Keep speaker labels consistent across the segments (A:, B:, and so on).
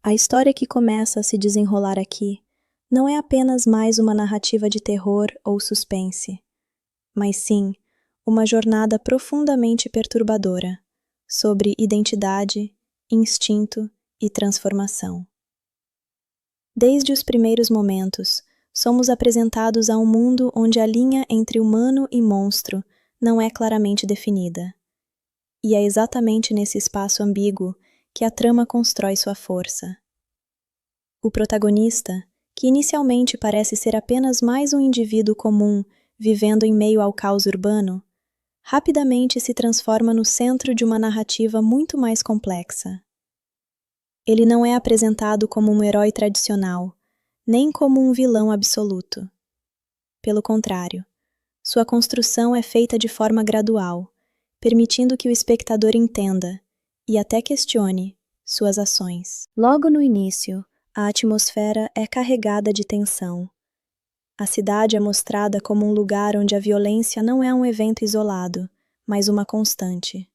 A: A história que começa a se desenrolar aqui não é apenas mais uma narrativa de terror ou suspense, mas sim uma jornada profundamente perturbadora sobre identidade, instinto e transformação. Desde os primeiros momentos, somos apresentados a um mundo onde a linha entre humano e monstro não é claramente definida. E é exatamente nesse espaço ambíguo que a trama constrói sua força. O protagonista, que inicialmente parece ser apenas mais um indivíduo comum vivendo em meio ao caos urbano, rapidamente se transforma no centro de uma narrativa muito mais complexa. Ele não é apresentado como um herói tradicional, nem como um vilão absoluto. Pelo contrário, sua construção é feita de forma gradual, permitindo que o espectador entenda, e até questione, suas ações. Logo no início, a atmosfera é carregada de tensão. A cidade é mostrada como um lugar onde a violência não é um evento isolado, mas uma constante.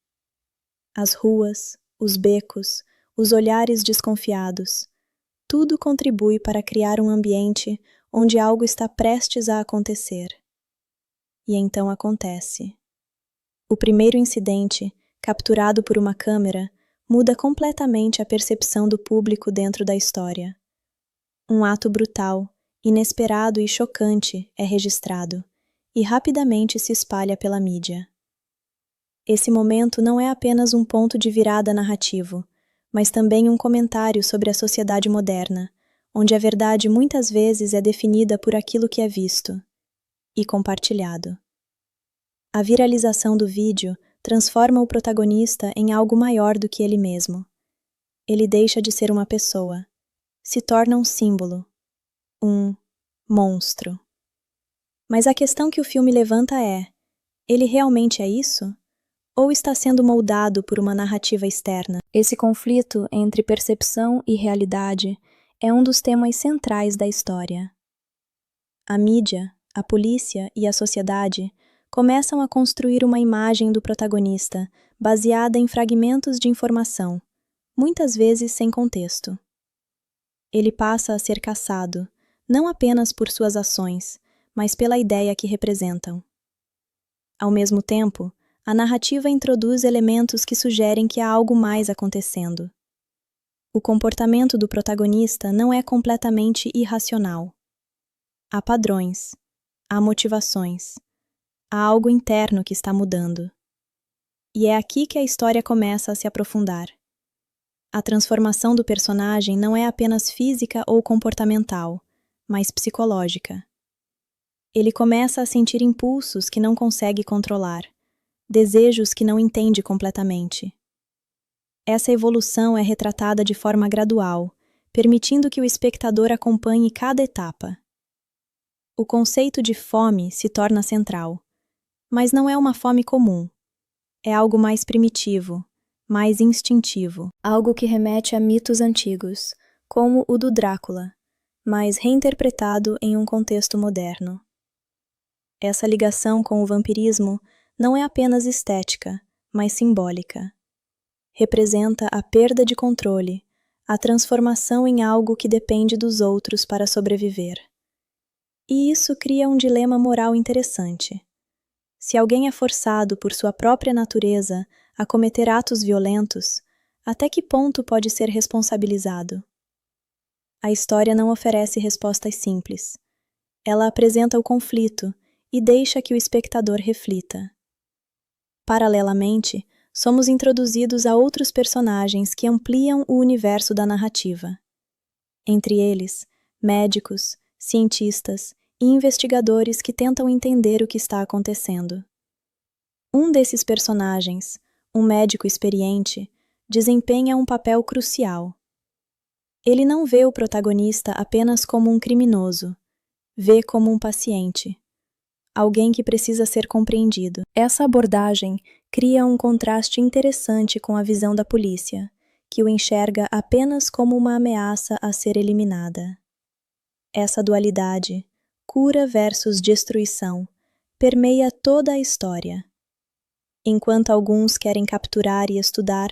A: As ruas, os becos, os olhares desconfiados, tudo contribui para criar um ambiente onde algo está prestes a acontecer. E então acontece. O primeiro incidente, capturado por uma câmera, muda completamente a percepção do público dentro da história. Um ato brutal, inesperado e chocante é registrado, e rapidamente se espalha pela mídia. Esse momento não é apenas um ponto de virada narrativo, mas também um comentário sobre a sociedade moderna, onde a verdade muitas vezes é definida por aquilo que é visto e compartilhado. A viralização do vídeo transforma o protagonista em algo maior do que ele mesmo. Ele deixa de ser uma pessoa, se torna um símbolo, um monstro. Mas a questão que o filme levanta é: ele realmente é isso? Ou está sendo moldado por uma narrativa externa? Esse conflito entre percepção e realidade é um dos temas centrais da história. A mídia, a polícia e a sociedade começam a construir uma imagem do protagonista baseada em fragmentos de informação, muitas vezes sem contexto. Ele passa a ser caçado, não apenas por suas ações, mas pela ideia que representam. Ao mesmo tempo, a narrativa introduz elementos que sugerem que há algo mais acontecendo. O comportamento do protagonista não é completamente irracional. Há padrões, há motivações, há algo interno que está mudando. E é aqui que a história começa a se aprofundar. A transformação do personagem não é apenas física ou comportamental, mas psicológica. Ele começa a sentir impulsos que não consegue controlar, desejos que não entende completamente. Essa evolução é retratada de forma gradual, permitindo que o espectador acompanhe cada etapa. O conceito de fome se torna central, mas não é uma fome comum. É algo mais primitivo, mais instintivo, algo que remete a mitos antigos, como o do Drácula, mas reinterpretado em um contexto moderno. Essa ligação com o vampirismo não é apenas estética, mas simbólica. Representa a perda de controle, a transformação em algo que depende dos outros para sobreviver. E isso cria um dilema moral interessante. Se alguém é forçado por sua própria natureza a cometer atos violentos, até que ponto pode ser responsabilizado? A história não oferece respostas simples. Ela apresenta o conflito e deixa que o espectador reflita. Paralelamente, somos introduzidos a outros personagens que ampliam o universo da narrativa. Entre eles, médicos, cientistas e investigadores que tentam entender o que está acontecendo. Um desses personagens, um médico experiente, desempenha um papel crucial. Ele não vê o protagonista apenas como um criminoso, vê como um paciente, alguém que precisa ser compreendido. Essa abordagem cria um contraste interessante com a visão da polícia, que o enxerga apenas como uma ameaça a ser eliminada. Essa dualidade, cura versus destruição, permeia toda a história. Enquanto alguns querem capturar e estudar,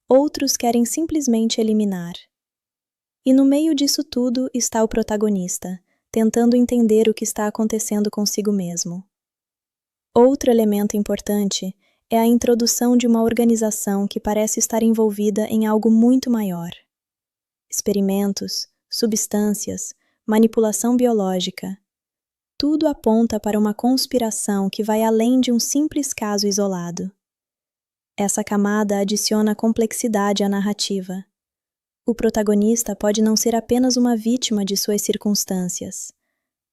A: outros querem simplesmente eliminar. E no meio disso tudo está o protagonista, tentando entender o que está acontecendo consigo mesmo. Outro elemento importante é a introdução de uma organização que parece estar envolvida em algo muito maior. Experimentos, substâncias, manipulação biológica. Tudo aponta para uma conspiração que vai além de um simples caso isolado. Essa camada adiciona complexidade à narrativa. O protagonista pode não ser apenas uma vítima de suas circunstâncias.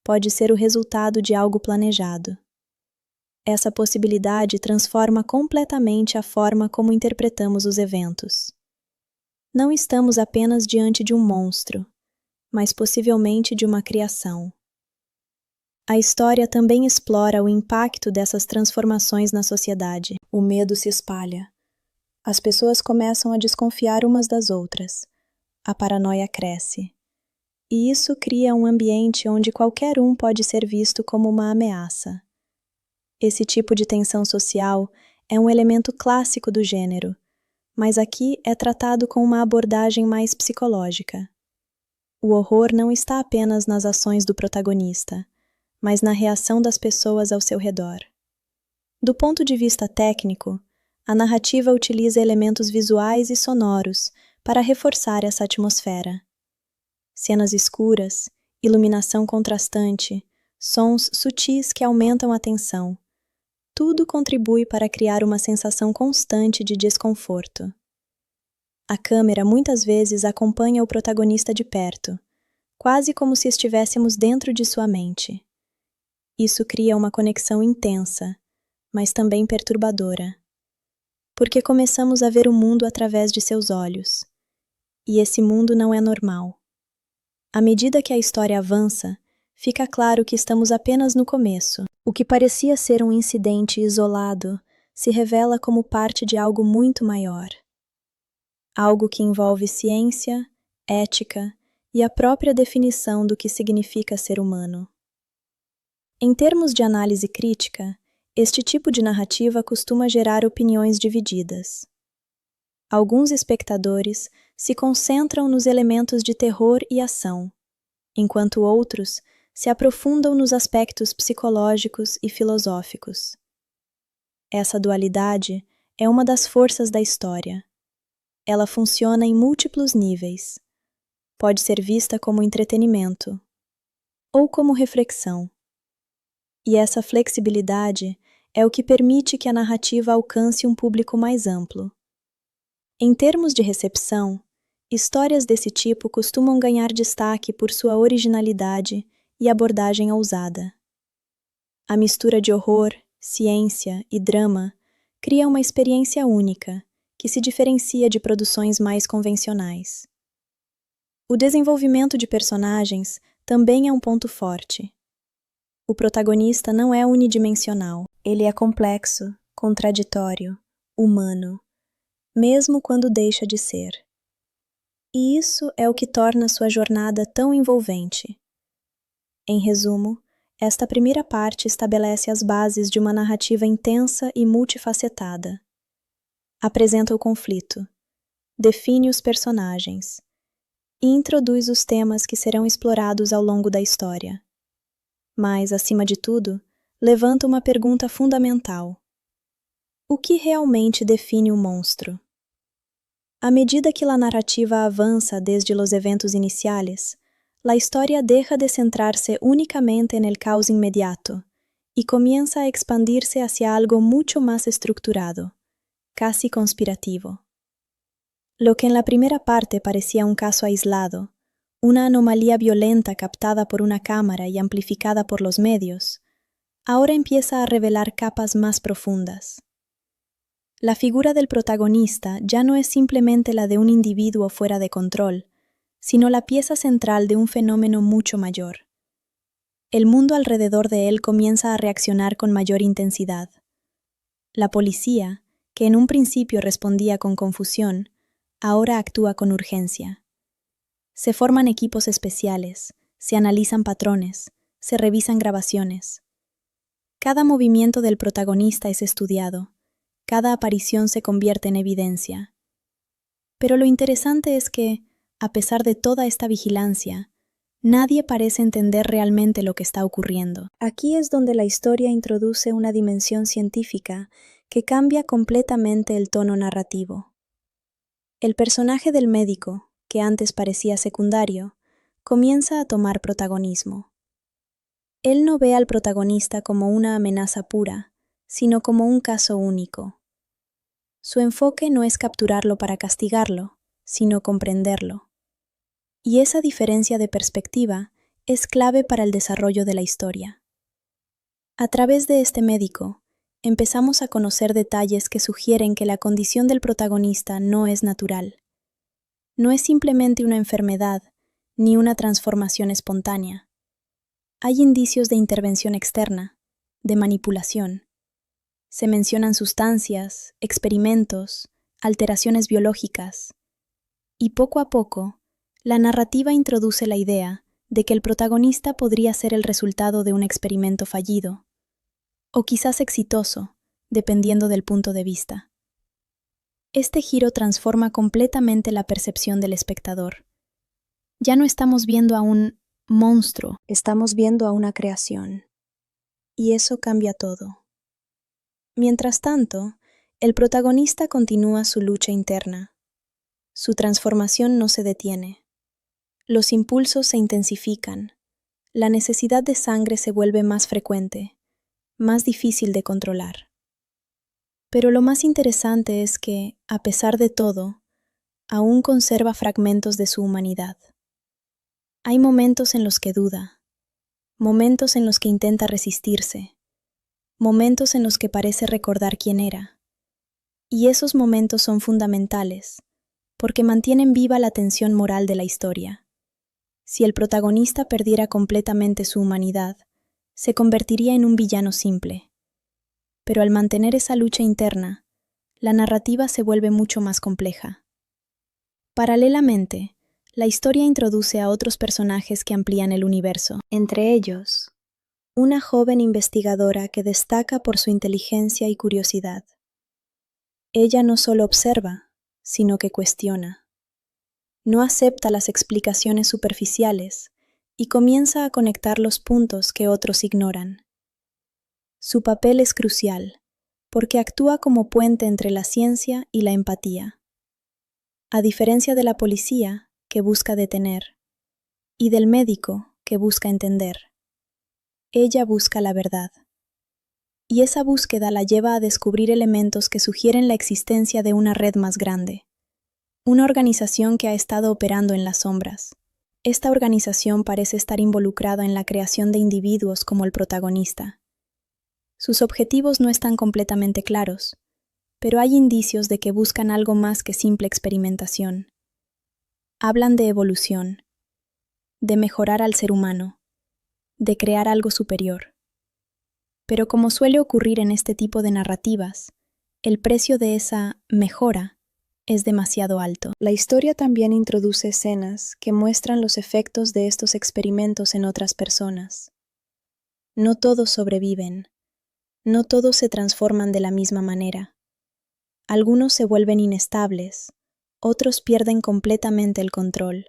A: Pode ser o resultado de algo planejado. Essa possibilidade transforma completamente a forma como interpretamos os eventos. Não estamos apenas diante de um monstro, mas possivelmente de uma criação. A história também explora o impacto dessas transformações na sociedade. O medo se espalha. As pessoas começam a desconfiar umas das outras. A paranoia cresce. E isso cria um ambiente onde qualquer um pode ser visto como uma ameaça. Esse tipo de tensão social é um elemento clássico do gênero, mas aqui é tratado com uma abordagem mais psicológica. O horror não está apenas nas ações do protagonista, mas na reação das pessoas ao seu redor. Do ponto de vista técnico, a narrativa utiliza elementos visuais e sonoros para reforçar essa atmosfera. Cenas escuras, iluminação contrastante, sons sutis que aumentam a tensão. Tudo contribui para criar uma sensação constante de desconforto. A câmera muitas vezes acompanha o protagonista de perto, quase como se estivéssemos dentro de sua mente. Isso cria uma conexão intensa, mas também perturbadora, porque começamos a ver o mundo através de seus olhos. E esse mundo não é normal. À medida que a história avança, fica claro que estamos apenas no começo. O que parecia ser um incidente isolado se revela como parte de algo muito maior. Algo que envolve ciência, ética e a própria definição do que significa ser humano. Em termos de análise crítica, este tipo de narrativa costuma gerar opiniões divididas. Alguns espectadores se concentram nos elementos de terror e ação, enquanto outros se aprofundam nos aspectos psicológicos e filosóficos. Essa dualidade é uma das forças da história. Ela funciona em múltiplos níveis. Pode ser vista como entretenimento ou como reflexão. E essa flexibilidade é o que permite que a narrativa alcance um público mais amplo. Em termos de recepção, histórias desse tipo costumam ganhar destaque por sua originalidade e abordagem ousada. A mistura de horror, ciência e drama cria uma experiência única, que se diferencia de produções mais convencionais. O desenvolvimento de personagens também é um ponto forte. O protagonista não é unidimensional, ele é complexo, contraditório, humano, mesmo quando deixa de ser. E isso é o que torna sua jornada tão envolvente. Em resumo, esta primeira parte estabelece as bases de uma narrativa intensa e multifacetada. Apresenta o conflito, define os personagens e introduz os temas que serão explorados ao longo da história. Mas, acima de tudo, levanta uma pergunta fundamental. O que realmente define o monstro? À medida que a narrativa avanza desde os eventos iniciales, la historia deja de centrarse únicamente en el caos inmediato y comienza a expandirse hacia algo mucho más estructurado, casi conspirativo. Lo que en la primera parte parecía un caso aislado, una anomalía violenta captada por una cámara y amplificada por los medios, ahora empieza a revelar capas más profundas. La figura del protagonista ya no es simplemente la de un individuo fuera de control, sino la pieza central de un fenómeno mucho mayor. El mundo alrededor de él comienza a reaccionar con mayor intensidad. La policía, que en un principio respondía con confusión, ahora actúa con urgencia. Se forman equipos especiales, se analizan patrones, se revisan grabaciones. Cada movimiento del protagonista es estudiado, cada aparición se convierte en evidencia. Pero lo interesante es que, a pesar de toda esta vigilancia, nadie parece entender realmente lo que está ocurriendo. Aquí es donde la historia introduce una dimensión científica que cambia completamente el tono narrativo. El personaje del médico, que antes parecía secundario, comienza a tomar protagonismo. Él no ve al protagonista como una amenaza pura, sino como un caso único. Su enfoque no es capturarlo para castigarlo, sino comprenderlo. Y esa diferencia de perspectiva es clave para el desarrollo de la historia. A través de este médico, empezamos a conocer detalles que sugieren que la condición del protagonista no es natural. No es simplemente una enfermedad, ni una transformación espontánea. Hay indicios de intervención externa, de manipulación. Se mencionan sustancias, experimentos, alteraciones biológicas. Y poco a poco, la narrativa introduce la idea de que el protagonista podría ser el resultado de un experimento fallido, o quizás exitoso, dependiendo del punto de vista. Este giro transforma completamente la percepción del espectador. Ya no estamos viendo a un monstruo, estamos viendo a una creación. Y eso cambia todo. Mientras tanto, el protagonista continúa su lucha interna. Su transformación no se detiene. Los impulsos se intensifican. La necesidad de sangre se vuelve más frecuente, más difícil de controlar. Pero lo más interesante es que, a pesar de todo, aún conserva fragmentos de su humanidad. Hay momentos en los que duda, momentos en los que intenta resistirse, momentos en los que parece recordar quién era. Y esos momentos son fundamentales, porque mantienen viva la tensión moral de la historia. Si el protagonista perdiera completamente su humanidad, se convertiría en un villano simple. Pero al mantener esa lucha interna, la narrativa se vuelve mucho más compleja. Paralelamente, la historia introduce a otros personajes que amplían el universo. Entre ellos, una joven investigadora que destaca por su inteligencia y curiosidad. Ella no solo observa, sino que cuestiona. No acepta las explicaciones superficiales y comienza a conectar los puntos que otros ignoran. Su papel es crucial, porque actúa como puente entre la ciencia y la empatía. A diferencia de la policía, que busca detener, y del médico, que busca entender, ella busca la verdad. Y esa búsqueda la lleva a descubrir elementos que sugieren la existencia de una red más grande. Una organización que ha estado operando en las sombras. Esta organización parece estar involucrada en la creación de individuos como el protagonista. Sus objetivos no están completamente claros, pero hay indicios de que buscan algo más que simple experimentación. Hablan de evolución, de mejorar al ser humano, de crear algo superior. Pero como suele ocurrir en este tipo de narrativas, el precio de esa mejora es demasiado alto. La historia también introduce escenas que muestran los efectos de estos experimentos en otras personas. No todos sobreviven, no todos se transforman de la misma manera. Algunos se vuelven inestables, otros pierden completamente el control.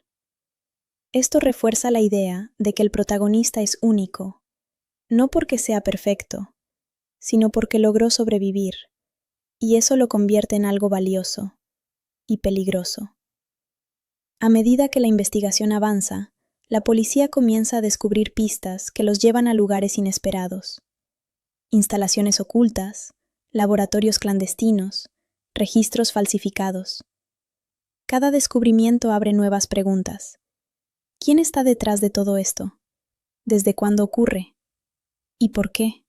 A: Esto refuerza la idea de que el protagonista es único, no porque sea perfecto, sino porque logró sobrevivir, y eso lo convierte en algo valioso y peligroso. A medida que la investigación avanza, la policía comienza a descubrir pistas que los llevan a lugares inesperados. Instalaciones ocultas, laboratorios clandestinos, registros falsificados. Cada descubrimiento abre nuevas preguntas. ¿Quién está detrás de todo esto? ¿Desde cuándo ocurre? ¿Y por qué?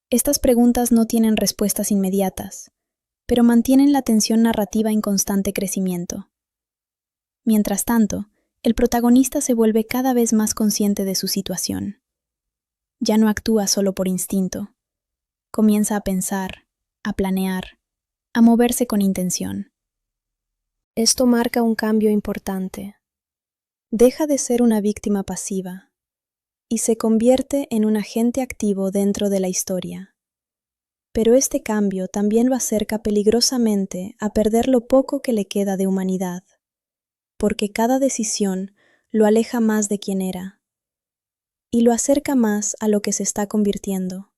A: Estas preguntas no tienen respuestas inmediatas, pero mantienen la tensión narrativa en constante crecimiento. Mientras tanto, el protagonista se vuelve cada vez más consciente de su situación. Ya no actúa solo por instinto. Comienza a pensar, a planear, a moverse con intención. Esto marca un cambio importante. Deja de ser una víctima pasiva y se convierte en un agente activo dentro de la historia. Pero este cambio también lo acerca peligrosamente a perder lo poco que le queda de humanidad. porque cada decisión lo aleja más de quien era y lo acerca más a lo que se está convirtiendo.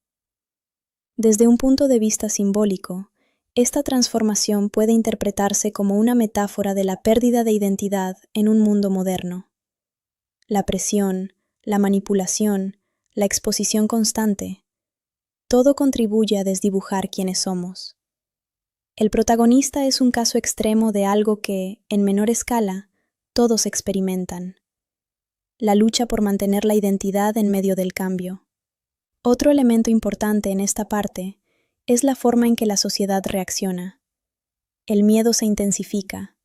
A: Desde un punto de vista simbólico, esta transformación puede interpretarse como una metáfora de la pérdida de identidad en un mundo moderno. La presión, la manipulación, la exposición constante, todo contribuye a desdibujar quiénes somos. El protagonista es un caso extremo de algo que, en menor escala, todos experimentan: la lucha por mantener la identidad en medio del cambio. Otro elemento importante en esta parte es la forma en que la sociedad reacciona. El miedo se intensifica,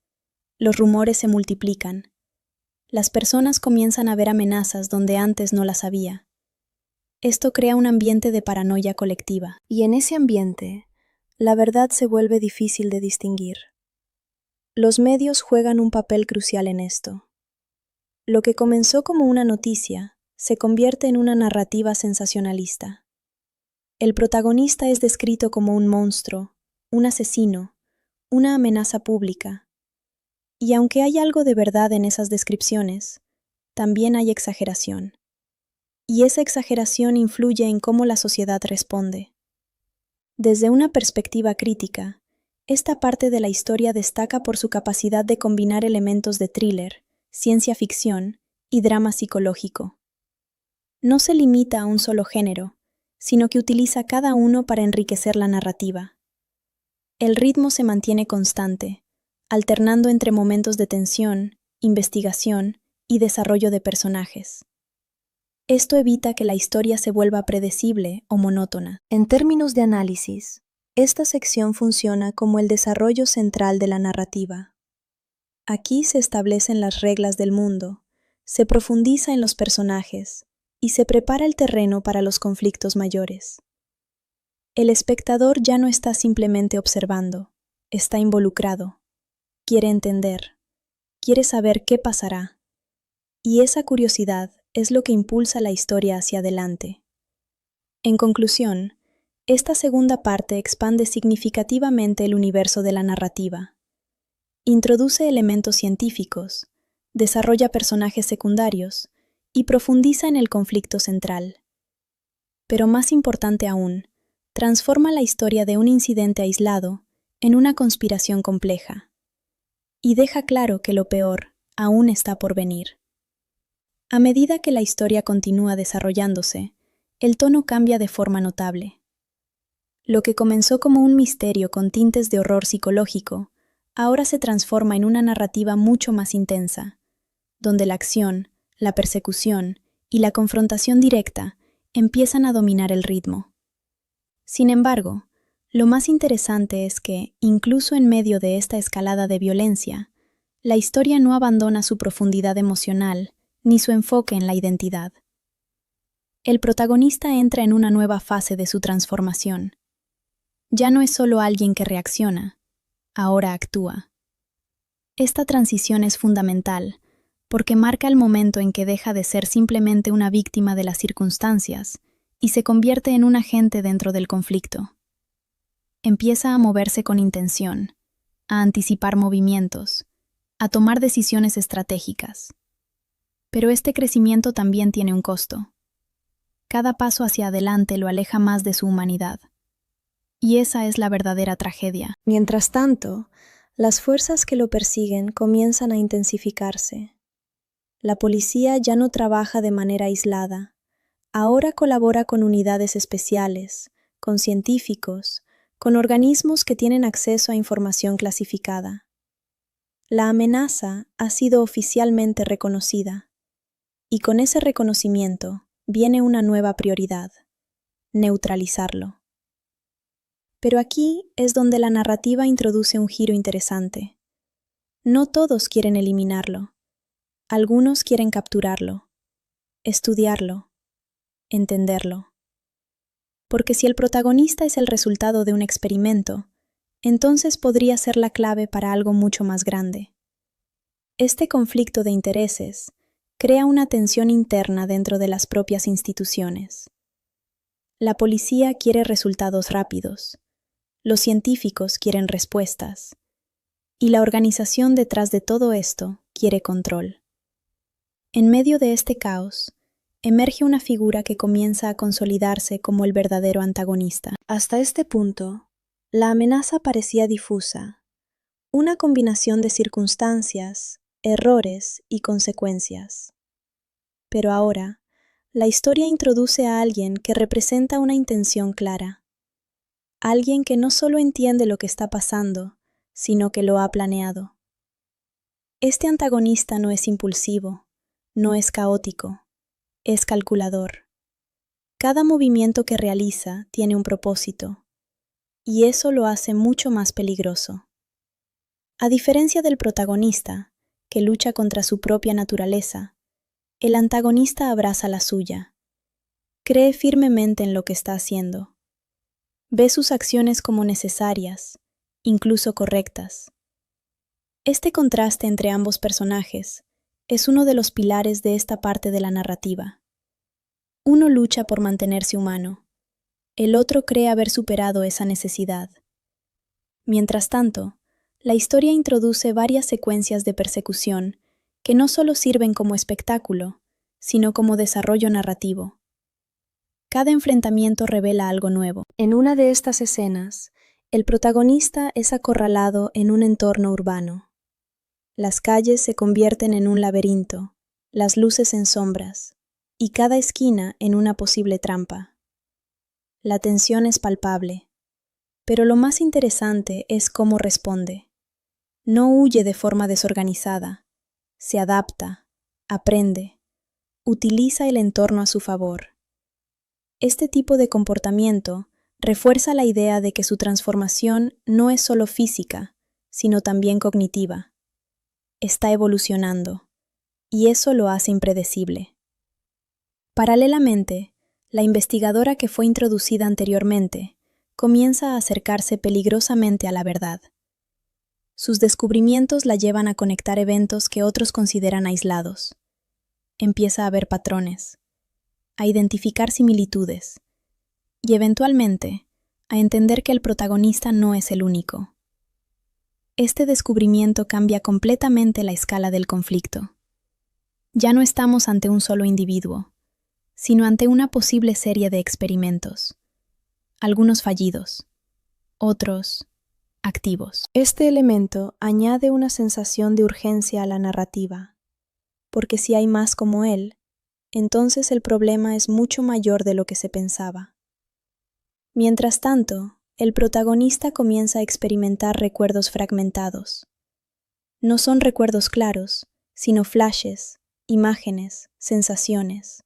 A: los rumores se multiplican, las personas comienzan a ver amenazas donde antes no las había. Esto crea un ambiente de paranoia colectiva, y en ese ambiente, la verdad se vuelve difícil de distinguir. Los medios juegan un papel crucial en esto. Lo que comenzó como una noticia se convierte en una narrativa sensacionalista. El protagonista es descrito como un monstruo, un asesino, una amenaza pública. Y aunque hay algo de verdad en esas descripciones, también hay exageración. Y esa exageración influye en cómo la sociedad responde. Desde una perspectiva crítica, esta parte de la historia destaca por su capacidad de combinar elementos de thriller, ciencia ficción y drama psicológico. No se limita a un solo género, sino que utiliza cada uno para enriquecer la narrativa. El ritmo se mantiene constante, alternando entre momentos de tensión, investigación y desarrollo de personajes. Esto evita que la historia se vuelva predecible o monótona. En términos de análisis, esta sección funciona como el desarrollo central de la narrativa. Aquí se establecen las reglas del mundo, se profundiza en los personajes y se prepara el terreno para los conflictos mayores. El espectador ya no está simplemente observando, está involucrado, quiere entender, quiere saber qué pasará, y esa curiosidad es lo que impulsa la historia hacia adelante. En conclusión, esta segunda parte expande significativamente el universo de la narrativa. Introduce elementos científicos, desarrolla personajes secundarios y profundiza en el conflicto central. Pero más importante aún, transforma la historia de un incidente aislado en una conspiración compleja. Y deja claro que lo peor aún está por venir. A medida que la historia continúa desarrollándose, el tono cambia de forma notable. Lo que comenzó como un misterio con tintes de horror psicológico, ahora se transforma en una narrativa mucho más intensa, donde la acción, la persecución y la confrontación directa empiezan a dominar el ritmo. Sin embargo, lo más interesante es que, incluso en medio de esta escalada de violencia, la historia no abandona su profundidad emocional ni su enfoque en la identidad. El protagonista entra en una nueva fase de su transformación. Ya no es solo alguien que reacciona, ahora actúa. Esta transición es fundamental porque marca el momento en que deja de ser simplemente una víctima de las circunstancias y se convierte en un agente dentro del conflicto. Empieza a moverse con intención, a anticipar movimientos, a tomar decisiones estratégicas. Pero este crecimiento también tiene un costo. Cada paso hacia adelante lo aleja más de su humanidad. Y esa es la verdadera tragedia. Mientras tanto, las fuerzas que lo persiguen comienzan a intensificarse. La policía ya no trabaja de manera aislada. Ahora colabora con unidades especiales, con científicos, con organismos que tienen acceso a información clasificada. La amenaza ha sido oficialmente reconocida. Y con ese reconocimiento viene una nueva prioridad: neutralizarlo. Pero aquí es donde la narrativa introduce un giro interesante. No todos quieren eliminarlo. Algunos quieren capturarlo, estudiarlo, entenderlo. Porque si el protagonista es el resultado de un experimento, entonces podría ser la clave para algo mucho más grande. Este conflicto de intereses crea una tensión interna dentro de las propias instituciones. La policía quiere resultados rápidos, los científicos quieren respuestas, y la organización detrás de todo esto quiere control. En medio de este caos, emerge una figura que comienza a consolidarse como el verdadero antagonista. Hasta este punto, la amenaza parecía difusa, una combinación de circunstancias, errores y consecuencias. Pero ahora, la historia introduce a alguien que representa una intención clara. Alguien que no solo entiende lo que está pasando, sino que lo ha planeado. Este antagonista no es impulsivo, no es caótico, es calculador. Cada movimiento que realiza tiene un propósito, y eso lo hace mucho más peligroso. A diferencia del protagonista, que lucha contra su propia naturaleza, el antagonista abraza la suya. Cree firmemente en lo que está haciendo. Ve sus acciones como necesarias, incluso correctas. Este contraste entre ambos personajes es uno de los pilares de esta parte de la narrativa. Uno lucha por mantenerse humano, el otro cree haber superado esa necesidad. Mientras tanto, la historia introduce varias secuencias de persecución que no solo sirven como espectáculo, sino como desarrollo narrativo. Cada enfrentamiento revela algo nuevo. En una de estas escenas, el protagonista es acorralado en un entorno urbano. Las calles se convierten en un laberinto, las luces en sombras, y cada esquina en una posible trampa. La tensión es palpable, pero lo más interesante es cómo responde. No huye de forma desorganizada, se adapta, aprende, utiliza el entorno a su favor. Este tipo de comportamiento refuerza la idea de que su transformación no es solo física, sino también cognitiva. Está evolucionando, y eso lo hace impredecible. Paralelamente, la investigadora que fue introducida anteriormente comienza a acercarse peligrosamente a la verdad. Sus descubrimientos la llevan a conectar eventos que otros consideran aislados. Empieza a ver patrones, a identificar similitudes y eventualmente a entender que el protagonista no es el único. Este descubrimiento cambia completamente la escala del conflicto. Ya no estamos ante un solo individuo, sino ante una posible serie de experimentos, algunos fallidos, otros activos. Este elemento añade una sensación de urgencia a la narrativa, porque si hay más como él, entonces el problema es mucho mayor de lo que se pensaba. Mientras tanto, el protagonista comienza a experimentar recuerdos fragmentados. No son recuerdos claros, sino flashes, imágenes, sensaciones.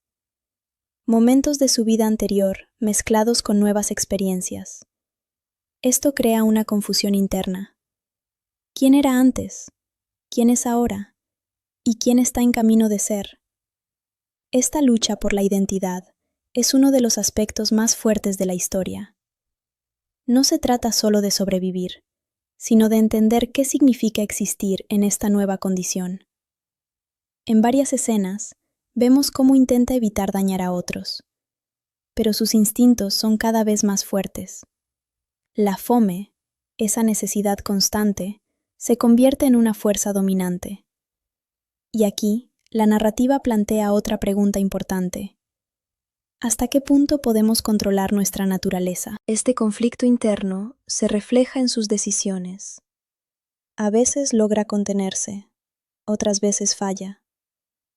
A: Momentos de su vida anterior mezclados con nuevas experiencias. Esto crea una confusión interna. ¿Quién era antes? ¿Quién es ahora? ¿Y quién está en camino de ser? Esta lucha por la identidad es uno de los aspectos más fuertes de la historia. No se trata solo de sobrevivir, sino de entender qué significa existir en esta nueva condición. En varias escenas, vemos cómo intenta evitar dañar a otros, pero sus instintos son cada vez más fuertes. La fome, esa necesidad constante, se convierte en una fuerza dominante. Y aquí, la narrativa plantea otra pregunta importante. ¿Hasta qué punto podemos controlar nuestra naturaleza? Este conflicto interno se refleja en sus decisiones. A veces logra contenerse, otras veces falla,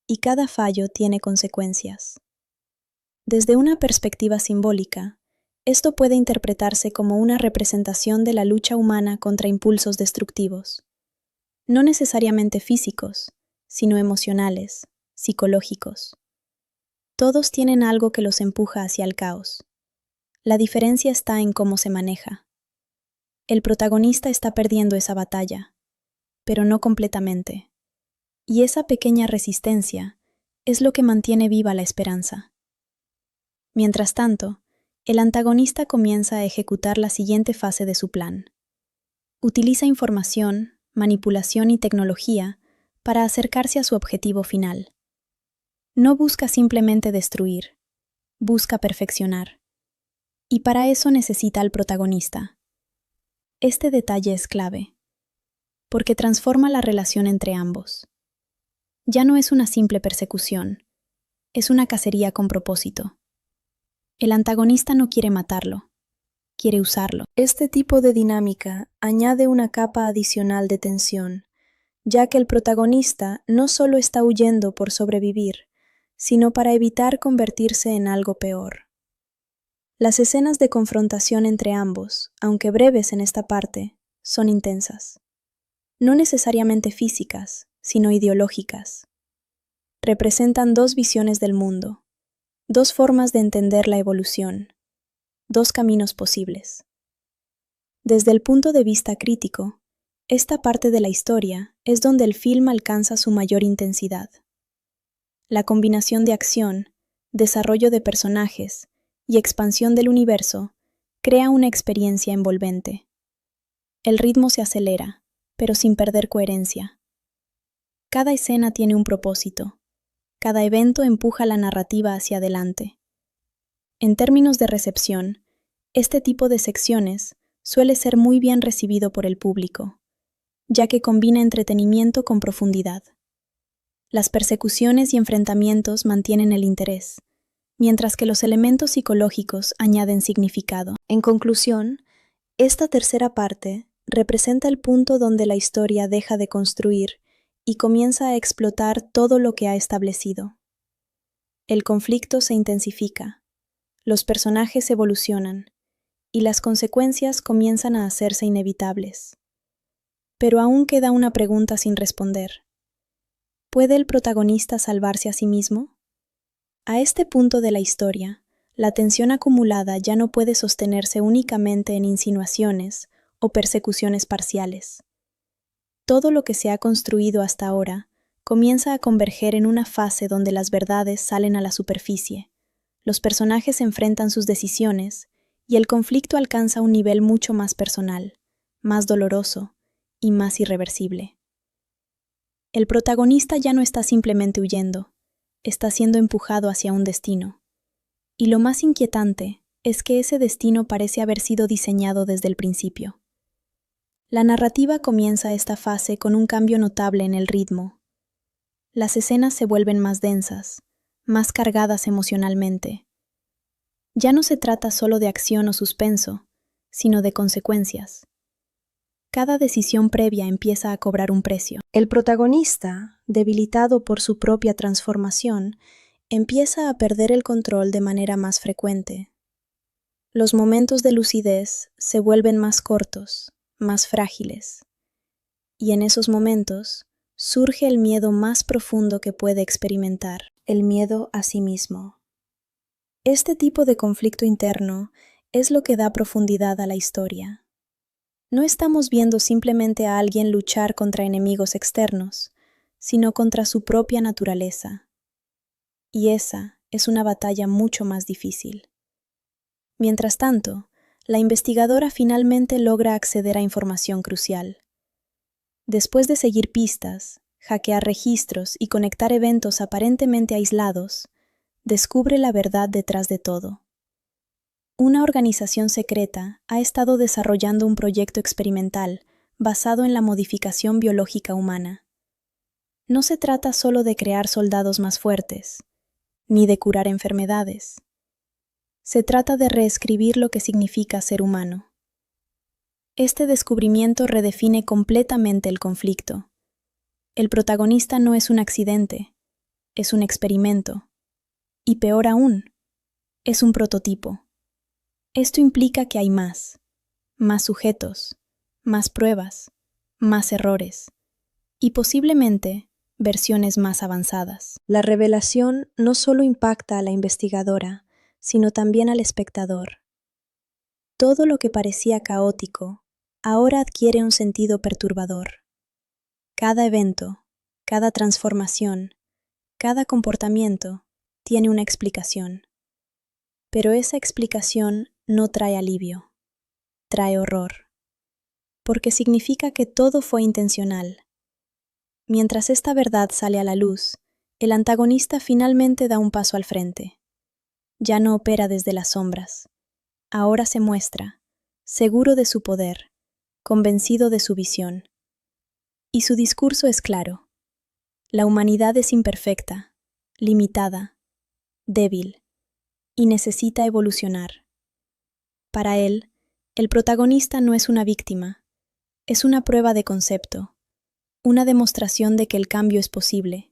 A: y cada fallo tiene consecuencias. Desde una perspectiva simbólica, esto puede interpretarse como una representación de la lucha humana contra impulsos destructivos, no necesariamente físicos, sino emocionales, psicológicos. Todos tienen algo que los empuja hacia el caos. La diferencia está en cómo se maneja. El protagonista está perdiendo esa batalla, pero no completamente. Y esa pequeña resistencia es lo que mantiene viva la esperanza. Mientras tanto, el antagonista comienza a ejecutar la siguiente fase de su plan. Utiliza información, manipulación y tecnología para acercarse a su objetivo final. No busca simplemente destruir, busca perfeccionar. Y para eso necesita al protagonista. Este detalle es clave, porque transforma la relación entre ambos. Ya no es una simple persecución, es una cacería con propósito. El antagonista no quiere matarlo, quiere usarlo. Este tipo de dinámica añade una capa adicional de tensión, ya que el protagonista no solo está huyendo por sobrevivir, sino para evitar convertirse en algo peor. Las escenas de confrontación entre ambos, aunque breves en esta parte, son intensas. No necesariamente físicas, sino ideológicas. Representan dos visiones del mundo, dos formas de entender la evolución, dos caminos posibles. Desde el punto de vista crítico, esta parte de la historia es donde el film alcanza su mayor intensidad. La combinación de acción, desarrollo de personajes y expansión del universo crea una experiencia envolvente. El ritmo se acelera, pero sin perder coherencia. Cada escena tiene un propósito. Cada evento empuja la narrativa hacia adelante. En términos de recepción, este tipo de secciones suele ser muy bien recibido por el público, ya que combina entretenimiento con profundidad. Las persecuciones y enfrentamientos mantienen el interés, mientras que los elementos psicológicos añaden significado. En conclusión, esta tercera parte representa el punto donde la historia deja de construir y comienza a explotar todo lo que ha establecido. El conflicto se intensifica, los personajes evolucionan, y las consecuencias comienzan a hacerse inevitables. Pero aún queda una pregunta sin responder. ¿Puede el protagonista salvarse a sí mismo? A este punto de la historia, la tensión acumulada ya no puede sostenerse únicamente en insinuaciones o persecuciones parciales. Todo lo que se ha construido hasta ahora comienza a converger en una fase donde las verdades salen a la superficie, los personajes enfrentan sus decisiones y el conflicto alcanza un nivel mucho más personal, más doloroso y más irreversible. El protagonista ya no está simplemente huyendo, está siendo empujado hacia un destino. Y lo más inquietante es que ese destino parece haber sido diseñado desde el principio. La narrativa comienza esta fase con un cambio notable en el ritmo. Las escenas se vuelven más densas, más cargadas emocionalmente. Ya no se trata solo de acción o suspenso, sino de consecuencias. Cada decisión previa empieza a cobrar un precio. El protagonista, debilitado por su propia transformación, empieza a perder el control de manera más frecuente. Los momentos de lucidez se vuelven más cortos, más frágiles. Y en esos momentos surge el miedo más profundo que puede experimentar, el miedo a sí mismo. Este tipo de conflicto interno es lo que da profundidad a la historia. No estamos viendo simplemente a alguien luchar contra enemigos externos, sino contra su propia naturaleza. Y esa es una batalla mucho más difícil. Mientras tanto, la investigadora finalmente logra acceder a información crucial. Después de seguir pistas, hackear registros y conectar eventos aparentemente aislados, descubre la verdad detrás de todo. Una organización secreta ha estado desarrollando un proyecto experimental basado en la modificación biológica humana. No se trata solo de crear soldados más fuertes, ni de curar enfermedades. Se trata de reescribir lo que significa ser humano. Este descubrimiento redefine completamente el conflicto. El protagonista no es un accidente, es un experimento. Y peor aún, es un prototipo. Esto implica que hay más sujetos, más pruebas, más errores y posiblemente versiones más avanzadas. La revelación no solo impacta a la investigadora, sino también al espectador. Todo lo que parecía caótico ahora adquiere un sentido perturbador. Cada evento, cada transformación, cada comportamiento tiene una explicación. Pero esa explicación no trae alivio, trae horror, porque significa que todo fue intencional. Mientras esta verdad sale a la luz, el antagonista finalmente da un paso al frente. Ya no opera desde las sombras. Ahora se muestra, seguro de su poder, convencido de su visión. Y su discurso es claro. La humanidad es imperfecta, limitada, débil, y necesita evolucionar. Para él, el protagonista no es una víctima, es una prueba de concepto, una demostración de que el cambio es posible.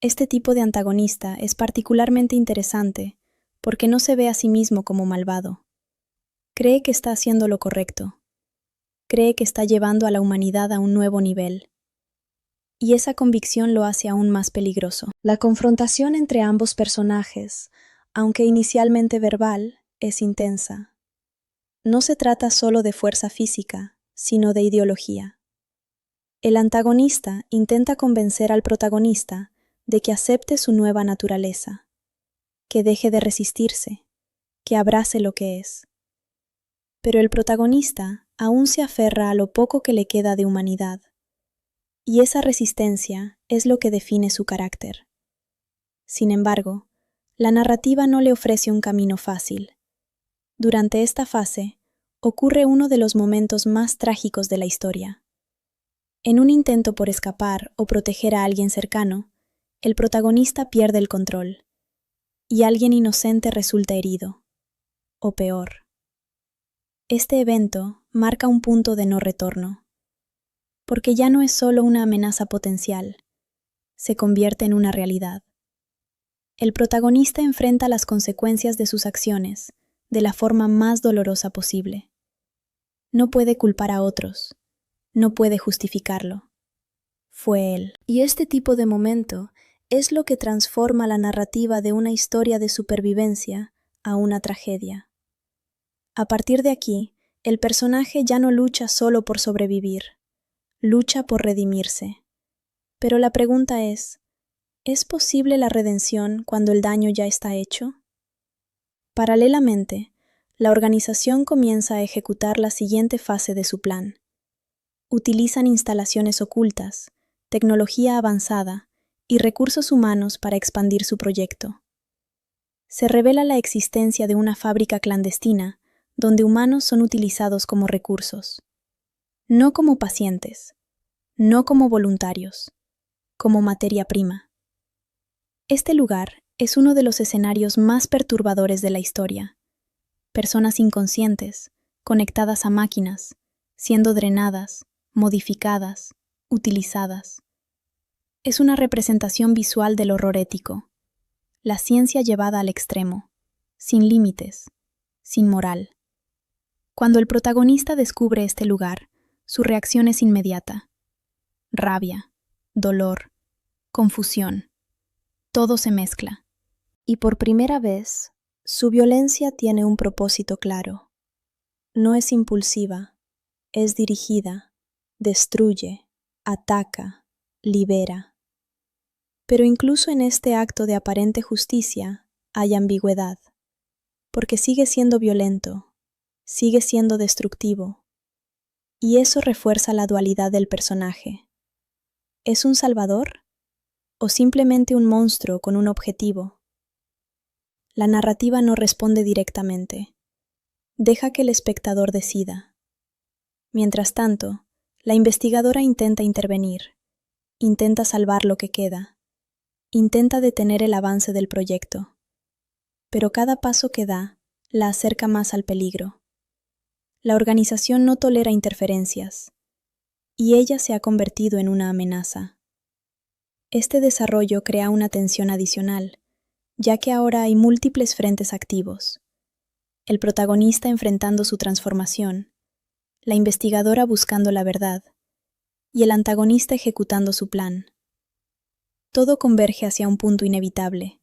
A: Este tipo de antagonista es particularmente interesante porque no se ve a sí mismo como malvado. Cree que está haciendo lo correcto. Cree que está llevando a la humanidad a un nuevo nivel. Y esa convicción lo hace aún más peligroso. La confrontación entre ambos personajes, aunque inicialmente verbal, es intensa. No se trata solo de fuerza física, sino de ideología. El antagonista intenta convencer al protagonista de que acepte su nueva naturaleza, que deje de resistirse, que abrace lo que es. Pero el protagonista aún se aferra a lo poco que le queda de humanidad, y esa resistencia es lo que define su carácter. Sin embargo, la narrativa no le ofrece un camino fácil. Durante esta fase, ocurre uno de los momentos más trágicos de la historia. En un intento por escapar o proteger a alguien cercano, el protagonista pierde el control, y alguien inocente resulta herido, o peor. Este evento marca un punto de no retorno, porque ya no es solo una amenaza potencial, se convierte en una realidad. El protagonista enfrenta las consecuencias de sus acciones de la forma más dolorosa posible. No puede culpar a otros, no puede justificarlo. Fue él. Y este tipo de momento es lo que transforma la narrativa de una historia de supervivencia a una tragedia. A partir de aquí, el personaje ya no lucha solo por sobrevivir, lucha por redimirse. Pero la pregunta ¿es posible la redención cuando el daño ya está hecho? Paralelamente, la organización comienza a ejecutar la siguiente fase de su plan. Utilizan instalaciones ocultas, tecnología avanzada y recursos humanos para expandir su proyecto. Se revela la existencia de una fábrica clandestina donde humanos son utilizados como recursos, no como pacientes, no como voluntarios, como materia prima. Este lugar es uno de los escenarios más perturbadores de la historia. Personas inconscientes, conectadas a máquinas, siendo drenadas, modificadas, utilizadas. Es una representación visual del horror ético, la ciencia llevada al extremo, sin límites, sin moral. Cuando el protagonista descubre este lugar, su reacción es inmediata. Rabia, dolor, confusión. Todo se mezcla. Y por primera vez, su violencia tiene un propósito claro. No es impulsiva, es dirigida, destruye, ataca, libera. Pero incluso en este acto de aparente justicia hay ambigüedad, porque sigue siendo violento, sigue siendo destructivo, y eso refuerza la dualidad del personaje. ¿Es un salvador o simplemente un monstruo con un objetivo? La narrativa no responde directamente. Deja que el espectador decida. Mientras tanto, la investigadora intenta intervenir, intenta salvar lo que queda, intenta detener el avance del proyecto, pero cada paso que da la acerca más al peligro. La organización no tolera interferencias, y ella se ha convertido en una amenaza. Este desarrollo crea una tensión adicional, ya que ahora hay múltiples frentes activos. El protagonista enfrentando su transformación, la investigadora buscando la verdad, y el antagonista ejecutando su plan. Todo converge hacia un punto inevitable,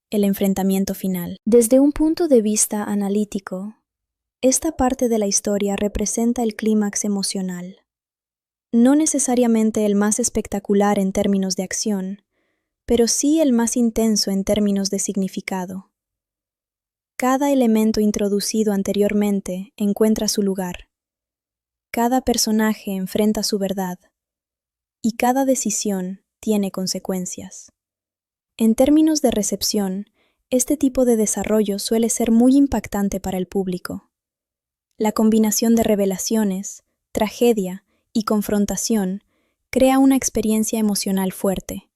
A: el enfrentamiento final. Desde un punto de vista analítico, esta parte de la historia representa el clímax emocional. No necesariamente el más espectacular en términos de acción, pero sí el más intenso en términos de significado. Cada elemento introducido anteriormente encuentra su lugar. Cada personaje enfrenta su verdad, y cada decisión tiene consecuencias. En términos de recepción, este tipo de desarrollo suele ser muy impactante para el público. La combinación de revelaciones, tragedia y confrontación crea una experiencia emocional fuerte.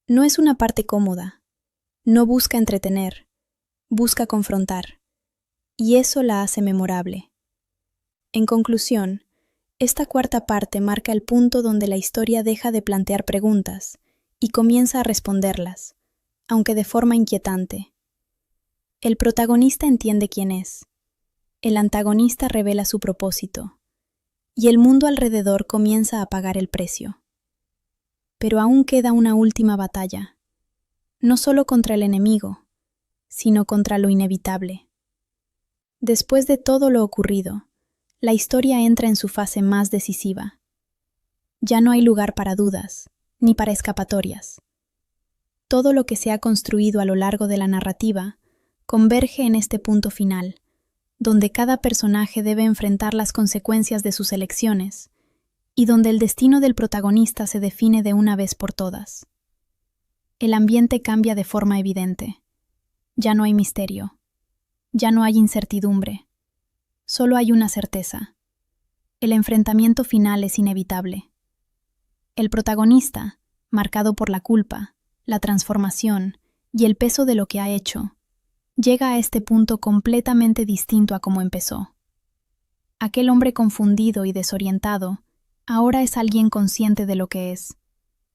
A: No es una parte cómoda, no busca entretener, busca confrontar, y eso la hace memorable. En conclusión, esta cuarta parte marca el punto donde la historia deja de plantear preguntas y comienza a responderlas, aunque de forma inquietante. El protagonista entiende quién es, el antagonista revela su propósito, y el mundo alrededor comienza a pagar el precio. Pero aún queda una última batalla, no solo contra el enemigo, sino contra lo inevitable. Después de todo lo ocurrido, la historia entra en su fase más decisiva. Ya no hay lugar para dudas, ni para escapatorias. Todo lo que se ha construido a lo largo de la narrativa converge en este punto final, donde cada personaje debe enfrentar las consecuencias de sus elecciones y donde el destino del protagonista se define de una vez por todas. El ambiente cambia de forma evidente. Ya no hay misterio. Ya no hay incertidumbre. Solo hay una certeza. El enfrentamiento final es inevitable. El protagonista, marcado por la culpa, la transformación y el peso de lo que ha hecho, llega a este punto completamente distinto a como empezó. Aquel hombre confundido y desorientado ahora es alguien consciente de lo que es,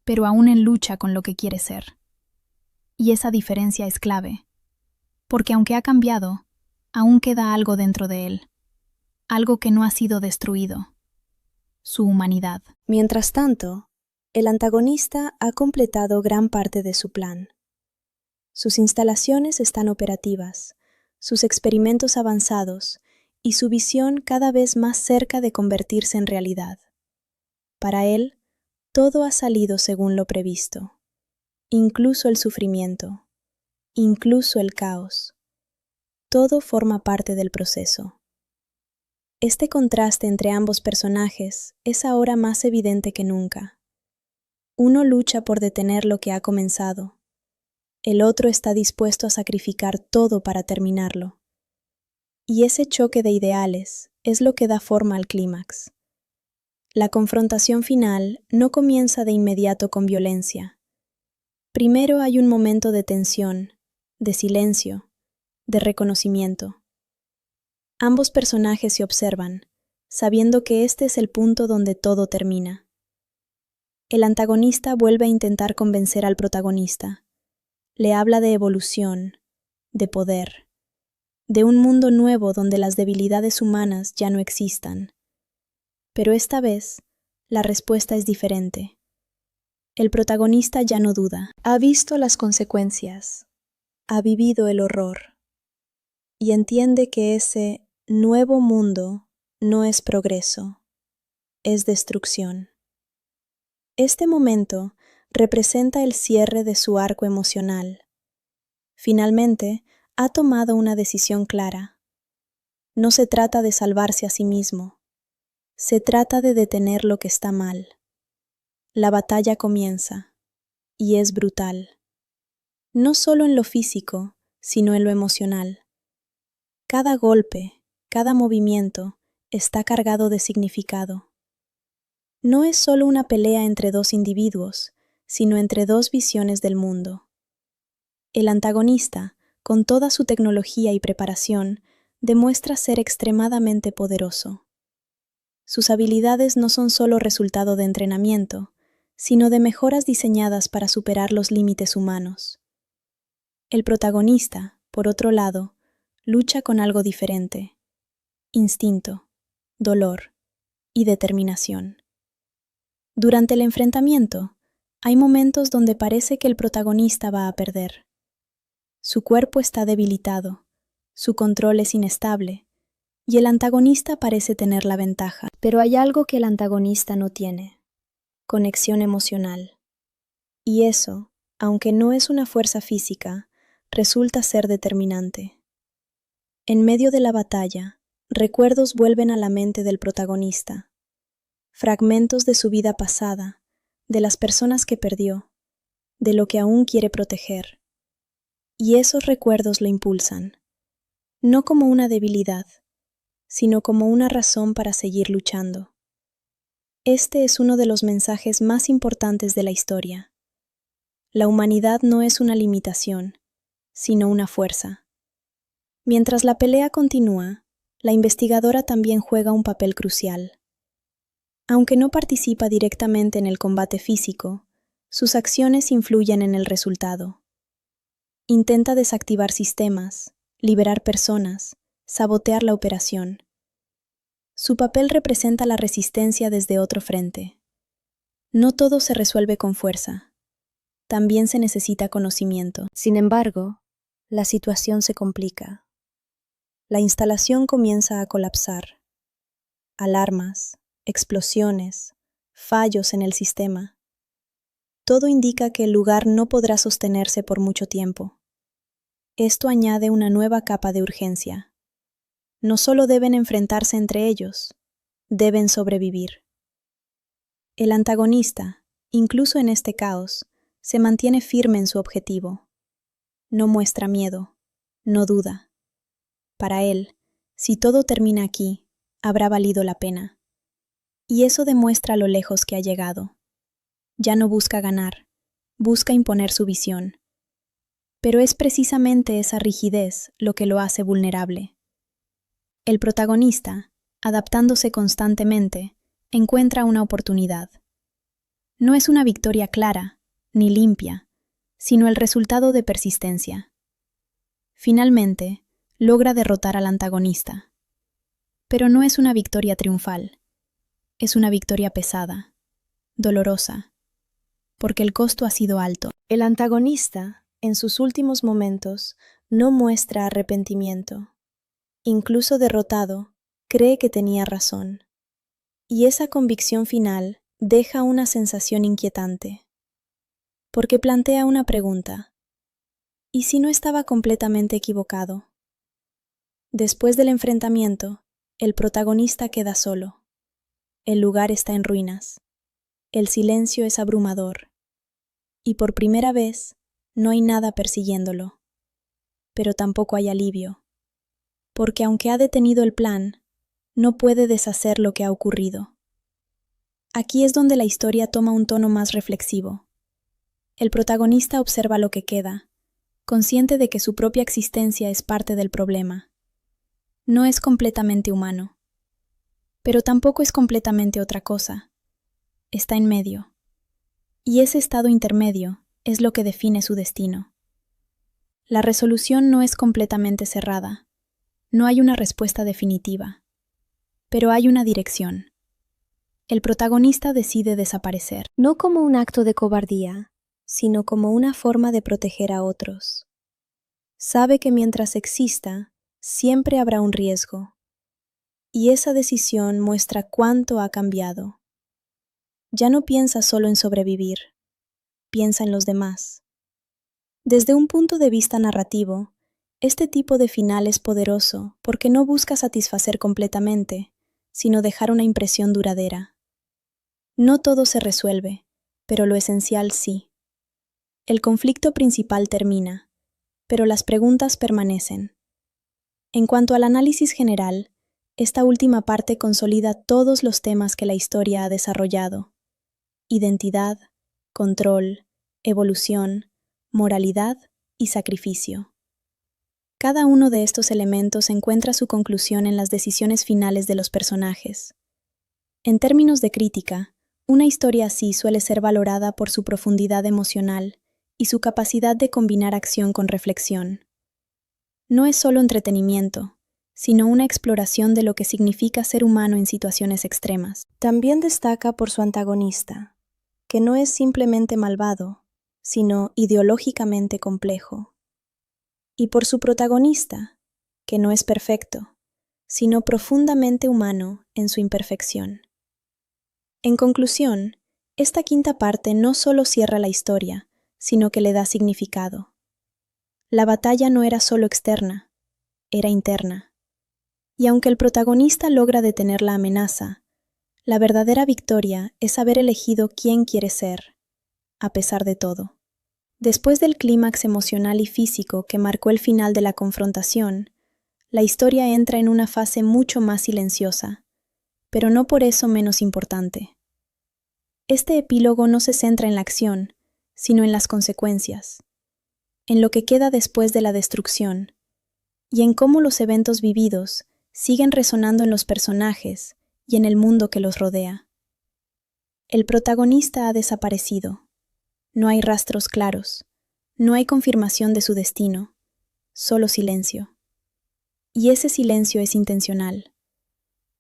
A: pero aún en lucha con lo que quiere ser. Y esa diferencia es clave, porque aunque ha cambiado, aún queda algo dentro de él, algo que no ha sido destruido, su humanidad. Mientras tanto, el antagonista ha completado gran parte de su plan. Sus instalaciones están operativas, sus experimentos avanzados y su visión cada vez más cerca de convertirse en realidad. Para él, todo ha salido según lo previsto, incluso el sufrimiento, incluso el caos. Todo forma parte del proceso. Este contraste entre ambos personajes es ahora más evidente que nunca. Uno lucha por detener lo que ha comenzado. El otro está dispuesto a sacrificar todo para terminarlo. Y ese choque de ideales es lo que da forma al clímax. La confrontación final no comienza de inmediato con violencia. Primero hay un momento de tensión, de silencio, de reconocimiento. Ambos personajes se observan, sabiendo que este es el punto donde todo termina. El antagonista vuelve a intentar convencer al protagonista. Le habla de evolución, de poder, de un mundo nuevo donde las debilidades humanas ya no existan. Pero esta vez, la respuesta es diferente. El protagonista ya no duda, ha visto las consecuencias, ha vivido el horror, y entiende que ese nuevo mundo no es progreso, es destrucción. Este momento representa el cierre de su arco emocional. Finalmente, ha tomado una decisión clara. No se trata de salvarse a sí mismo, se trata de detener lo que está mal. La batalla comienza, y es brutal. No solo en lo físico, sino en lo emocional. Cada golpe, cada movimiento, está cargado de significado. No es solo una pelea entre dos individuos, sino entre dos visiones del mundo. El antagonista, con toda su tecnología y preparación, demuestra ser extremadamente poderoso. Sus habilidades no son solo resultado de entrenamiento, sino de mejoras diseñadas para superar los límites humanos. El protagonista, por otro lado, lucha con algo diferente: instinto, dolor y determinación. Durante el enfrentamiento, hay momentos donde parece que el protagonista va a perder. Su cuerpo está debilitado, su control es inestable, y el antagonista parece tener la ventaja. Pero hay algo que el antagonista no tiene: conexión emocional. Y eso, aunque no es una fuerza física, resulta ser determinante. En medio de la batalla, recuerdos vuelven a la mente del protagonista. Fragmentos de su vida pasada, de las personas que perdió, de lo que aún quiere proteger. Y esos recuerdos lo impulsan, no como una debilidad, sino como una razón para seguir luchando. Este es uno de los mensajes más importantes de la historia. La humanidad no es una limitación, sino una fuerza. Mientras la pelea continúa, la investigadora también juega un papel crucial. Aunque no participa directamente en el combate físico, sus acciones influyen en el resultado. Intenta desactivar sistemas, liberar personas, sabotear la operación. Su papel representa la resistencia desde otro frente. No todo se resuelve con fuerza. También se necesita conocimiento. Sin embargo, la situación se complica. La instalación comienza a colapsar. Alarmas, explosiones, fallos en el sistema. Todo indica que el lugar no podrá sostenerse por mucho tiempo. Esto añade una nueva capa de urgencia. No solo deben enfrentarse entre ellos, deben sobrevivir. El antagonista, incluso en este caos, se mantiene firme en su objetivo. No muestra miedo, no duda. Para él, si todo termina aquí, habrá valido la pena. Y eso demuestra lo lejos que ha llegado. Ya no busca ganar, busca imponer su visión. Pero es precisamente esa rigidez lo que lo hace vulnerable. El protagonista, adaptándose constantemente, encuentra una oportunidad. No es una victoria clara, ni limpia, sino el resultado de persistencia. Finalmente, logra derrotar al antagonista. Pero no es una victoria triunfal. Es una victoria pesada, dolorosa, porque el costo ha sido alto. El antagonista, en sus últimos momentos, no muestra arrepentimiento. Incluso derrotado, cree que tenía razón. Y esa convicción final deja una sensación inquietante, porque plantea una pregunta. ¿Y si no estaba completamente equivocado? Después del enfrentamiento, el protagonista queda solo. El lugar está en ruinas. El silencio es abrumador. Y por primera vez, no hay nada persiguiéndolo. Pero tampoco hay alivio. Porque aunque ha detenido el plan, no puede deshacer lo que ha ocurrido. Aquí es donde la historia toma un tono más reflexivo. El protagonista observa lo que queda, consciente de que su propia existencia es parte del problema. No es completamente humano, pero tampoco es completamente otra cosa. Está en medio. Y ese estado intermedio es lo que define su destino. La resolución no es completamente cerrada. No hay una respuesta definitiva. Pero hay una dirección. El protagonista decide desaparecer, no como un acto de cobardía, sino como una forma de proteger a otros. Sabe que mientras exista, siempre habrá un riesgo. Y esa decisión muestra cuánto ha cambiado. Ya no piensa solo en sobrevivir, piensa en los demás. Desde un punto de vista narrativo, este tipo de final es poderoso porque no busca satisfacer completamente, sino dejar una impresión duradera. No todo se resuelve, pero lo esencial sí. El conflicto principal termina, pero las preguntas permanecen. En cuanto al análisis general, esta última parte consolida todos los temas que la historia ha desarrollado: identidad, control, evolución, moralidad y sacrificio. Cada uno de estos elementos encuentra su conclusión en las decisiones finales de los personajes. En términos de crítica, una historia así suele ser valorada por su profundidad emocional y su capacidad de combinar acción con reflexión. No es solo entretenimiento, sino una exploración de lo que significa ser humano en situaciones extremas. También destaca por su antagonista, que no es simplemente malvado, sino ideológicamente complejo. Y por su protagonista, que no es perfecto, sino profundamente humano en su imperfección. En conclusión, esta quinta parte no solo cierra la historia, sino que le da significado. La batalla no era solo externa, era interna. Y aunque el protagonista logra detener la amenaza, la verdadera victoria es haber elegido quién quiere ser, a pesar de todo. Después del clímax emocional y físico que marcó el final de la confrontación, la historia entra en una fase mucho más silenciosa, pero no por eso menos importante. Este epílogo no se centra en la acción, sino en las consecuencias, en lo que queda después de la destrucción, y en cómo los eventos vividos siguen resonando en los personajes y en el mundo que los rodea. El protagonista ha desaparecido. No hay rastros claros. No hay confirmación de su destino. Solo silencio. Y ese silencio es intencional,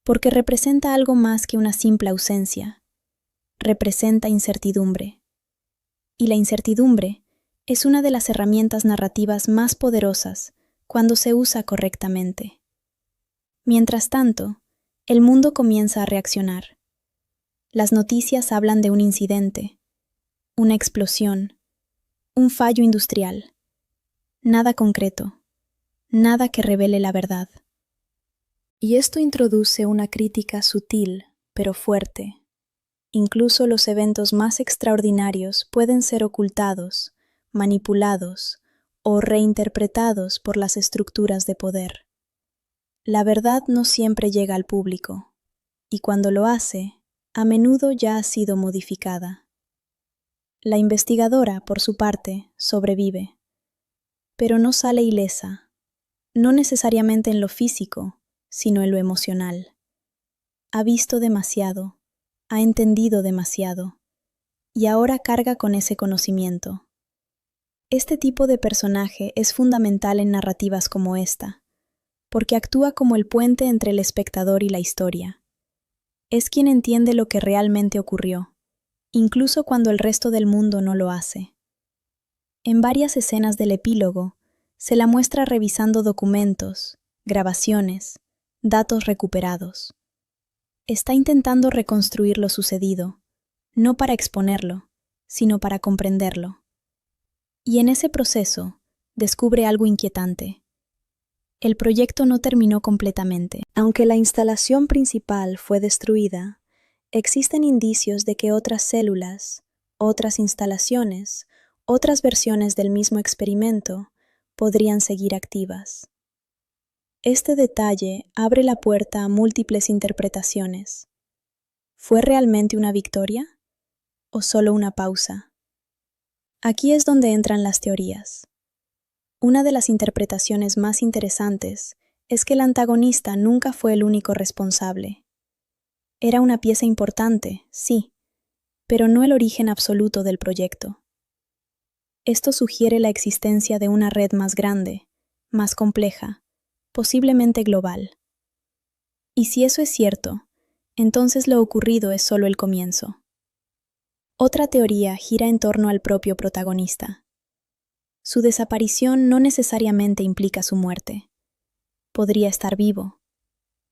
A: porque representa algo más que una simple ausencia. Representa incertidumbre. Y la incertidumbre es una de las herramientas narrativas más poderosas cuando se usa correctamente. Mientras tanto, el mundo comienza a reaccionar. Las noticias hablan de un incidente, una explosión, un fallo industrial. Nada concreto, nada que revele la verdad. Y esto introduce una crítica sutil, pero fuerte. Incluso los eventos más extraordinarios pueden ser ocultados, manipulados o reinterpretados por las estructuras de poder. La verdad no siempre llega al público, y cuando lo hace, a menudo ya ha sido modificada. La investigadora, por su parte, sobrevive, pero no sale ilesa, no necesariamente en lo físico, sino en lo emocional. Ha visto demasiado, ha entendido demasiado, y ahora carga con ese conocimiento. Este tipo de personaje es fundamental en narrativas como esta, porque actúa como el puente entre el espectador y la historia. Es quien entiende lo que realmente ocurrió, incluso cuando el resto del mundo no lo hace. En varias escenas del epílogo, se la muestra revisando documentos, grabaciones, datos recuperados. Está intentando reconstruir lo sucedido, no para exponerlo, sino para comprenderlo. Y en ese proceso, descubre algo inquietante. El proyecto no terminó completamente. Aunque la instalación principal fue destruida, existen indicios de que otras células, otras instalaciones, otras versiones del mismo experimento podrían seguir activas. Este detalle abre la puerta a múltiples interpretaciones. ¿Fue realmente una victoria? ¿O solo una pausa? Aquí es donde entran las teorías. Una de las interpretaciones más interesantes es que el antagonista nunca fue el único responsable. Era una pieza importante, sí, pero no el origen absoluto del proyecto. Esto sugiere la existencia de una red más grande, más compleja, posiblemente global. Y si eso es cierto, entonces lo ocurrido es solo el comienzo. Otra teoría gira en torno al propio protagonista. Su desaparición no necesariamente implica su muerte. Podría estar vivo,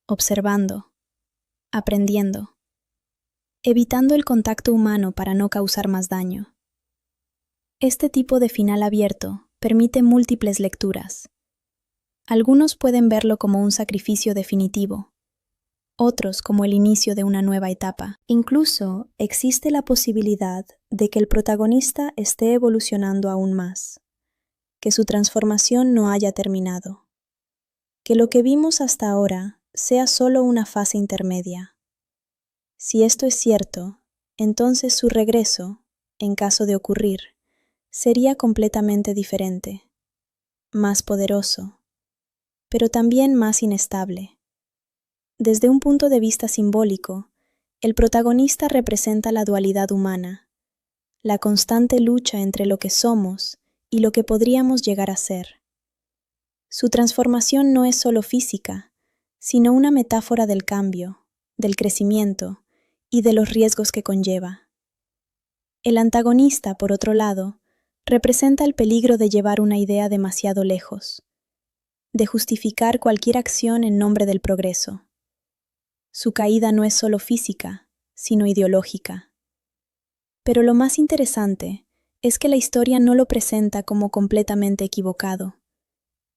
A: observando, aprendiendo, evitando el contacto humano para no causar más daño. Este tipo de final abierto permite múltiples lecturas. Algunos pueden verlo como un sacrificio definitivo, otros como el inicio de una nueva etapa. Incluso existe la posibilidad de que el protagonista esté evolucionando aún más, que su transformación no haya terminado, que lo que vimos hasta ahora sea solo una fase intermedia. Si esto es cierto, entonces su regreso, en caso de ocurrir, sería completamente diferente, más poderoso, pero también más inestable. Desde un punto de vista simbólico, el protagonista representa la dualidad humana, la constante lucha entre lo que somos y lo que podríamos llegar a ser. Su transformación no es solo física, sino una metáfora del cambio, del crecimiento y de los riesgos que conlleva. El antagonista, por otro lado, representa el peligro de llevar una idea demasiado lejos, de justificar cualquier acción en nombre del progreso. Su caída no es solo física, sino ideológica. Pero lo más interesante es que la historia no lo presenta como completamente equivocado,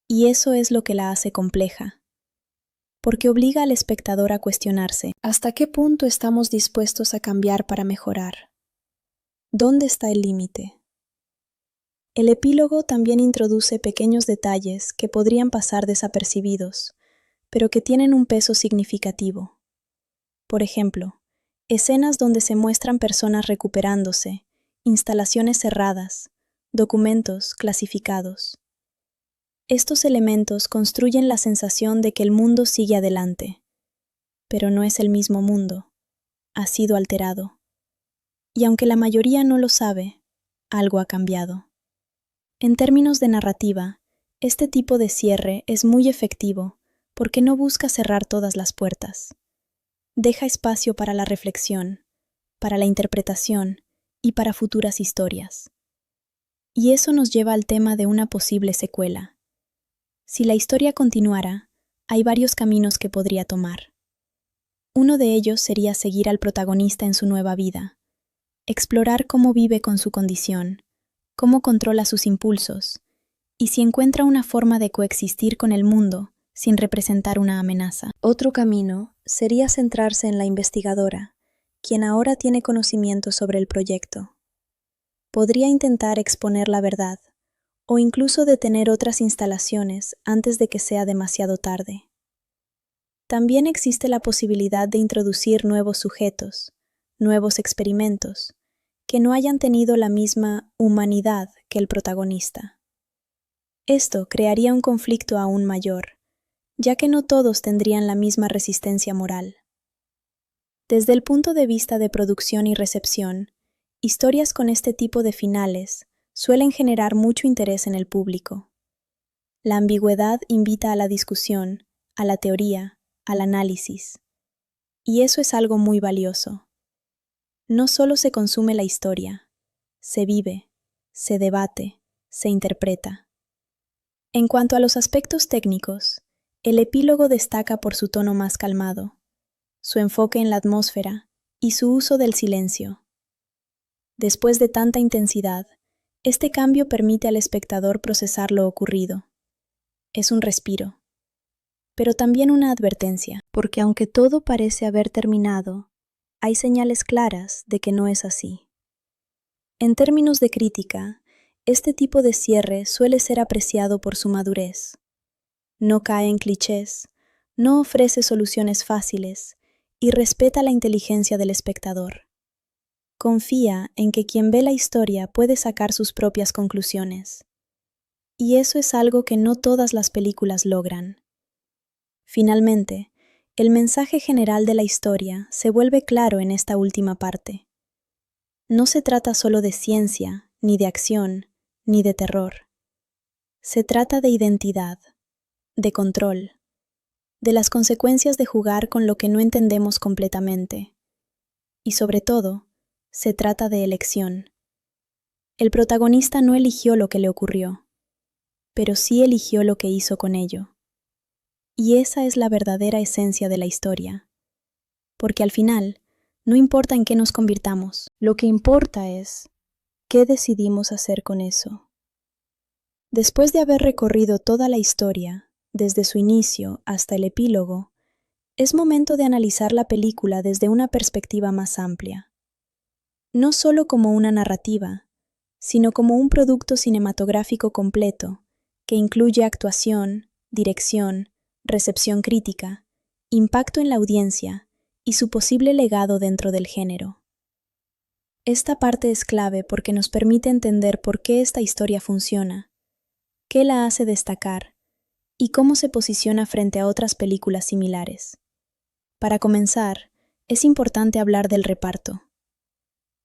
A: y eso es lo que la hace compleja, porque obliga al espectador a cuestionarse ¿hasta qué punto estamos dispuestos a cambiar para mejorar? ¿Dónde está el límite? El epílogo también introduce pequeños detalles que podrían pasar desapercibidos, pero que tienen un peso significativo. Por ejemplo, Escenas donde se muestran personas recuperándose, instalaciones cerradas, documentos clasificados. Estos elementos construyen la sensación de que el mundo sigue adelante, pero no es el mismo mundo, ha sido alterado. Y aunque la mayoría no lo sabe, algo ha cambiado. En términos de narrativa, este tipo de cierre es muy efectivo porque no busca cerrar todas las puertas. Deja espacio para la reflexión, para la interpretación y para futuras historias. Y eso nos lleva al tema de una posible secuela. Si la historia continuara, hay varios caminos que podría tomar. Uno de ellos sería seguir al protagonista en su nueva vida, explorar cómo vive con su condición, cómo controla sus impulsos, y si encuentra una forma de coexistir con el mundo sin representar una amenaza. Otro camino sería centrarse en la investigadora, quien ahora tiene conocimiento sobre el proyecto. Podría intentar exponer la verdad, o incluso detener otras instalaciones antes de que sea demasiado tarde. También existe la posibilidad de introducir nuevos sujetos, nuevos experimentos, que no hayan tenido la misma humanidad que el protagonista. Esto crearía un conflicto aún mayor, ya que no todos tendrían la misma resistencia moral. Desde el punto de vista de producción y recepción, historias con este tipo de finales suelen generar mucho interés en el público. La ambigüedad invita a la discusión, a la teoría, al análisis. Y eso es algo muy valioso. No solo se consume la historia, se vive, se debate, se interpreta. En cuanto a los aspectos técnicos, el epílogo destaca por su tono más calmado, su enfoque en la atmósfera y su uso del silencio. Después de tanta intensidad, este cambio permite al espectador procesar lo ocurrido. Es un respiro, pero también una advertencia, porque aunque todo parece haber terminado, hay señales claras de que no es así. En términos de crítica, este tipo de cierre suele ser apreciado por su madurez. No cae en clichés, no ofrece soluciones fáciles y respeta la inteligencia del espectador. Confía en que quien ve la historia puede sacar sus propias conclusiones. Y eso es algo que no todas las películas logran. Finalmente, el mensaje general de la historia se vuelve claro en esta última parte. No se trata solo de ciencia, ni de acción, ni de terror. Se trata de identidad, de control, de las consecuencias de jugar con lo que no entendemos completamente. Y sobre todo, se trata de elección. El protagonista no eligió lo que le ocurrió, pero sí eligió lo que hizo con ello. Y esa es la verdadera esencia de la historia. Porque al final, no importa en qué nos convirtamos, lo que importa es qué decidimos hacer con eso. Después de haber recorrido toda la historia, desde su inicio hasta el epílogo, es momento de analizar la película desde una perspectiva más amplia. No solo como una narrativa, sino como un producto cinematográfico completo, que incluye actuación, dirección, recepción crítica, impacto en la audiencia y su posible legado dentro del género. Esta parte es clave porque nos permite entender por qué esta historia funciona, qué la hace destacar y cómo se posiciona frente a otras películas similares. Para comenzar, es importante hablar del reparto.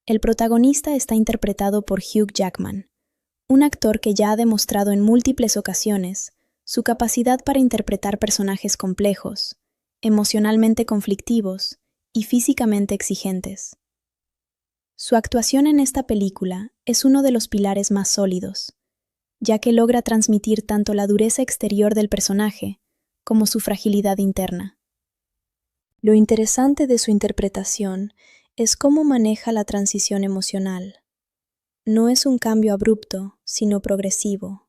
A: El protagonista está interpretado por Hugh Jackman, un actor que ya ha demostrado en múltiples ocasiones su capacidad para interpretar personajes complejos, emocionalmente conflictivos y físicamente exigentes. Su actuación en esta película es uno de los pilares más sólidos, ya que logra transmitir tanto la dureza exterior del personaje como su fragilidad interna. Lo interesante de su interpretación es cómo maneja la transición emocional. No es un cambio abrupto, sino progresivo.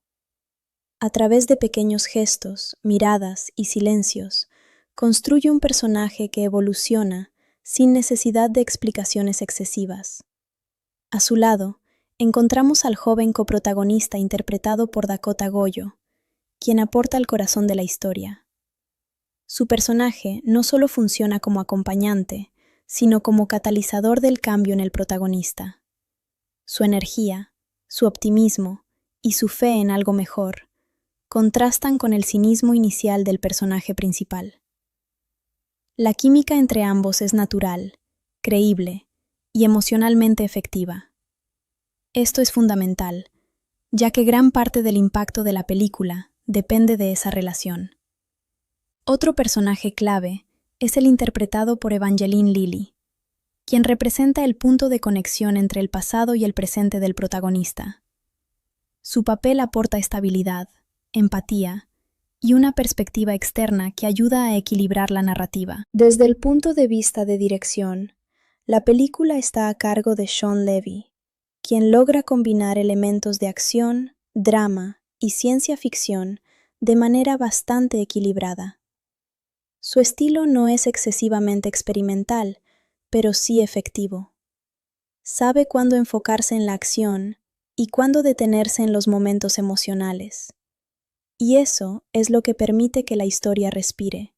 A: A través de pequeños gestos, miradas y silencios, construye un personaje que evoluciona sin necesidad de explicaciones excesivas. A su lado, encontramos al joven coprotagonista interpretado por Dakota Goyo, quien aporta el corazón de la historia. Su personaje no solo funciona como acompañante, sino como catalizador del cambio en el protagonista. Su energía, su optimismo y su fe en algo mejor contrastan con el cinismo inicial del personaje principal. La química entre ambos es natural, creíble y emocionalmente efectiva. Esto es fundamental, ya que gran parte del impacto de la película depende de esa relación. Otro personaje clave es el interpretado por Evangeline Lilly, quien representa el punto de conexión entre el pasado y el presente del protagonista. Su papel aporta estabilidad, empatía y una perspectiva externa que ayuda a equilibrar la narrativa. Desde el punto de vista de dirección, la película está a cargo de Shawn Levy, quien logra combinar elementos de acción, drama y ciencia ficción de manera bastante equilibrada. Su estilo no es excesivamente experimental, pero sí efectivo. Sabe cuándo enfocarse en la acción y cuándo detenerse en los momentos emocionales. Y eso es lo que permite que la historia respire.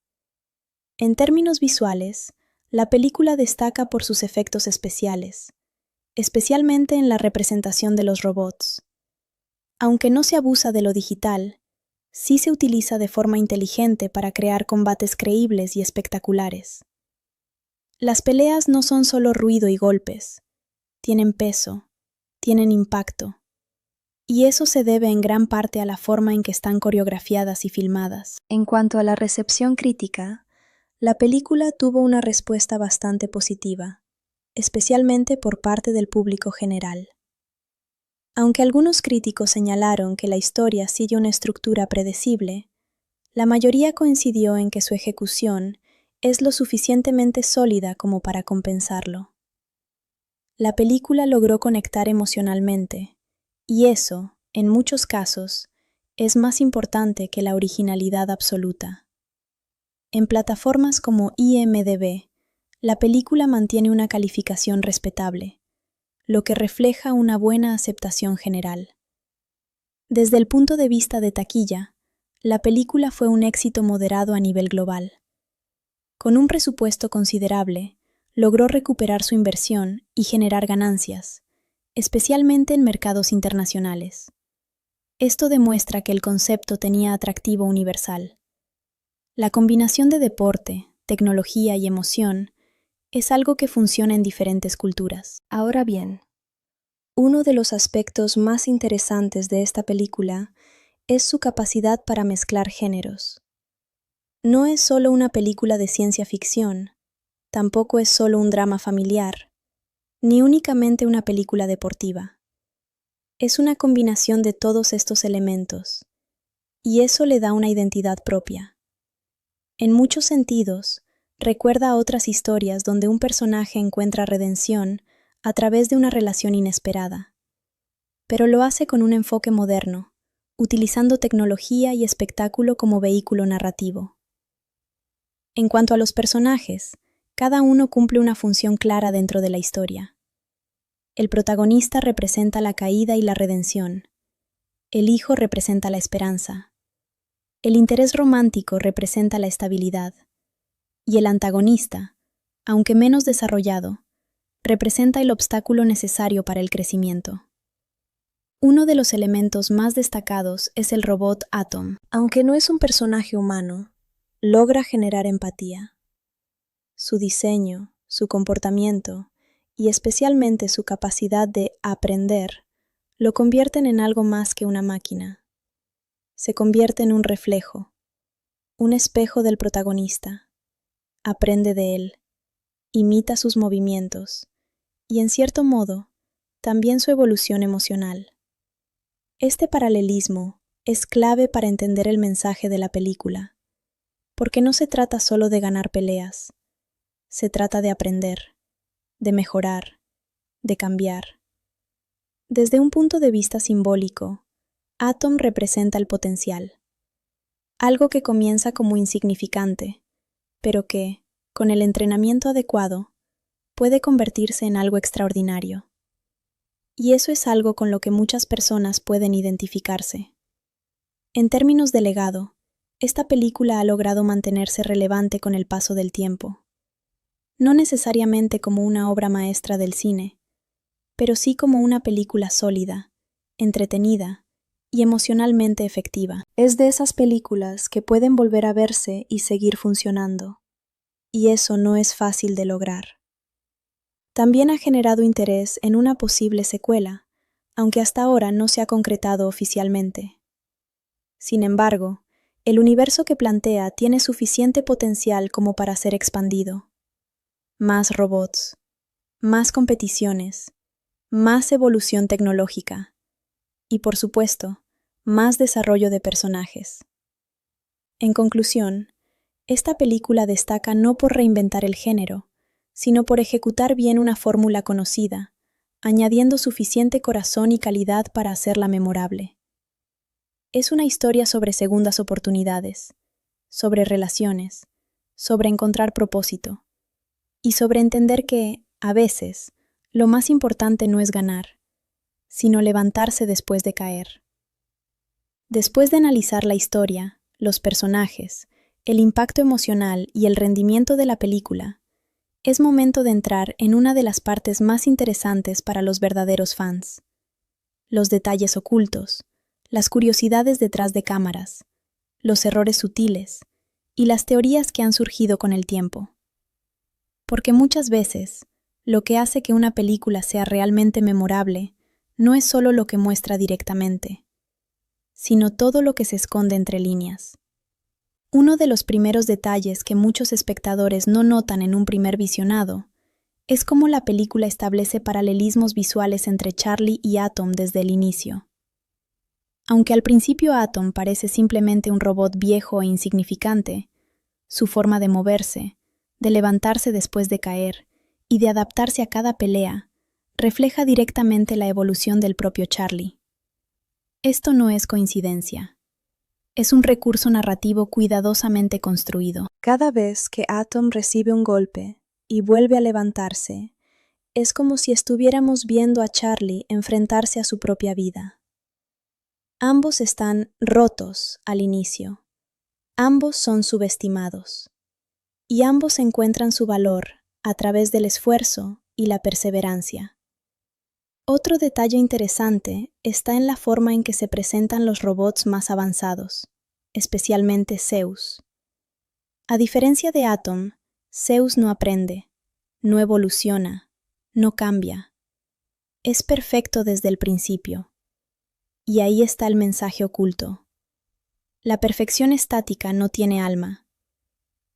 A: En términos visuales, la película destaca por sus efectos especiales, especialmente en la representación de los robots. Aunque no se abusa de lo digital, sí se utiliza de forma inteligente para crear combates creíbles y espectaculares. Las peleas no son solo ruido y golpes, tienen peso, tienen impacto. Y eso se debe en gran parte a la forma en que están coreografiadas y filmadas. En cuanto a la recepción crítica, la película tuvo una respuesta bastante positiva, especialmente por parte del público general. Aunque algunos críticos señalaron que la historia sigue una estructura predecible, la mayoría coincidió en que su ejecución es lo suficientemente sólida como para compensarlo. La película logró conectar emocionalmente, y eso, en muchos casos, es más importante que la originalidad absoluta. En plataformas como IMDb, la película mantiene una calificación respetable, lo que refleja una buena aceptación general. Desde el punto de vista de taquilla, la película fue un éxito moderado a nivel global. Con un presupuesto considerable, logró recuperar su inversión y generar ganancias, especialmente en mercados internacionales. Esto demuestra que el concepto tenía atractivo universal. La combinación de deporte, tecnología y emoción es algo que funciona en diferentes culturas. Ahora bien, uno de los aspectos más interesantes de esta película es su capacidad para mezclar géneros. No es solo una película de ciencia ficción, tampoco es solo un drama familiar, ni únicamente una película deportiva. Es una combinación de todos estos elementos, y eso le da una identidad propia. En muchos sentidos, recuerda a otras historias donde un personaje encuentra redención a través de una relación inesperada, pero lo hace con un enfoque moderno, utilizando tecnología y espectáculo como vehículo narrativo. En cuanto a los personajes, cada uno cumple una función clara dentro de la historia. El protagonista representa la caída y la redención. El hijo representa la esperanza. El interés romántico representa la estabilidad. Y el antagonista, aunque menos desarrollado, representa el obstáculo necesario para el crecimiento. Uno de los elementos más destacados es el robot Atom. Aunque no es un personaje humano, logra generar empatía. Su diseño, su comportamiento y especialmente su capacidad de aprender, lo convierten en algo más que una máquina. Se convierte en un reflejo, un espejo del protagonista. Aprende de él, imita sus movimientos y, en cierto modo, también su evolución emocional. Este paralelismo es clave para entender el mensaje de la película, porque no se trata solo de ganar peleas, se trata de aprender, de mejorar, de cambiar. Desde un punto de vista simbólico, Atom representa el potencial, algo que comienza como insignificante, pero que, con el entrenamiento adecuado, puede convertirse en algo extraordinario. Y eso es algo con lo que muchas personas pueden identificarse. En términos de legado, esta película ha logrado mantenerse relevante con el paso del tiempo. no necesariamente como una obra maestra del cine, pero sí como una película sólida, entretenida y emocionalmente efectiva. Es de esas películas que pueden volver a verse y seguir funcionando, y eso no es fácil de lograr. También ha generado interés en una posible secuela, aunque hasta ahora no se ha concretado oficialmente. Sin embargo, el universo que plantea tiene suficiente potencial como para ser expandido. Más robots, más competiciones, más evolución tecnológica y, por supuesto, más desarrollo de personajes. En conclusión, esta película destaca no por reinventar el género, sino por ejecutar bien una fórmula conocida, añadiendo suficiente corazón y calidad para hacerla memorable. Es una historia sobre segundas oportunidades, sobre relaciones, sobre encontrar propósito, y sobre entender que, a veces, lo más importante no es ganar, sino levantarse después de caer. Después de analizar la historia, los personajes, el impacto emocional y el rendimiento de la película, es momento de entrar en una de las partes más interesantes para los verdaderos fans: los detalles ocultos, las curiosidades detrás de cámaras, los errores sutiles y las teorías que han surgido con el tiempo. Porque muchas veces, lo que hace que una película sea realmente memorable no es solo lo que muestra directamente, sino todo lo que se esconde entre líneas. Uno de los primeros detalles que muchos espectadores no notan en un primer visionado es cómo la película establece paralelismos visuales entre Charlie y Atom desde el inicio. Aunque al principio Atom parece simplemente un robot viejo e insignificante, su forma de moverse, de levantarse después de caer y de adaptarse a cada pelea refleja directamente la evolución del propio Charlie. Esto no es coincidencia. Es un recurso narrativo cuidadosamente construido. Cada vez que Atom recibe un golpe y vuelve a levantarse, es como si estuviéramos viendo a Charlie enfrentarse a su propia vida. Ambos están rotos al inicio. Ambos son subestimados. Y ambos encuentran su valor a través del esfuerzo y la perseverancia. Otro detalle interesante está en la forma en que se presentan los robots más avanzados, especialmente Zeus. A diferencia de Atom, Zeus no aprende, no evoluciona, no cambia. Es perfecto desde el principio. Y ahí está el mensaje oculto. La perfección estática no tiene alma,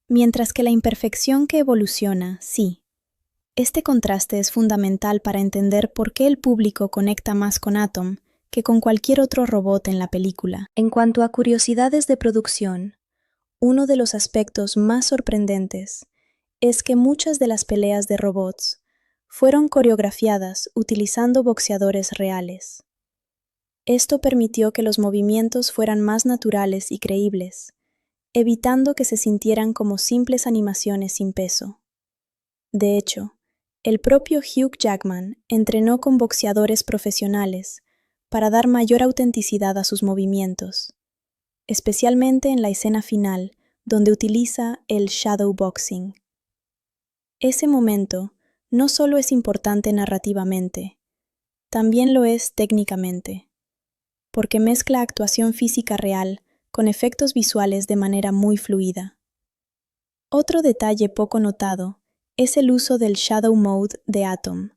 A: mientras que la imperfección que evoluciona, sí. Este contraste es fundamental para entender por qué el público conecta más con Atom que con cualquier otro robot en la película. En cuanto a curiosidades de producción, uno de los aspectos más sorprendentes es que muchas de las peleas de robots fueron coreografiadas utilizando boxeadores reales. Esto permitió que los movimientos fueran más naturales y creíbles, evitando que se sintieran como simples animaciones sin peso. De hecho, el propio Hugh Jackman entrenó con boxeadores profesionales para dar mayor autenticidad a sus movimientos, especialmente en la escena final, donde utiliza el shadowboxing. Ese momento no solo es importante narrativamente, también lo es técnicamente, porque mezcla actuación física real con efectos visuales de manera muy fluida. Otro detalle poco notado es el uso del Shadow Mode de Atom.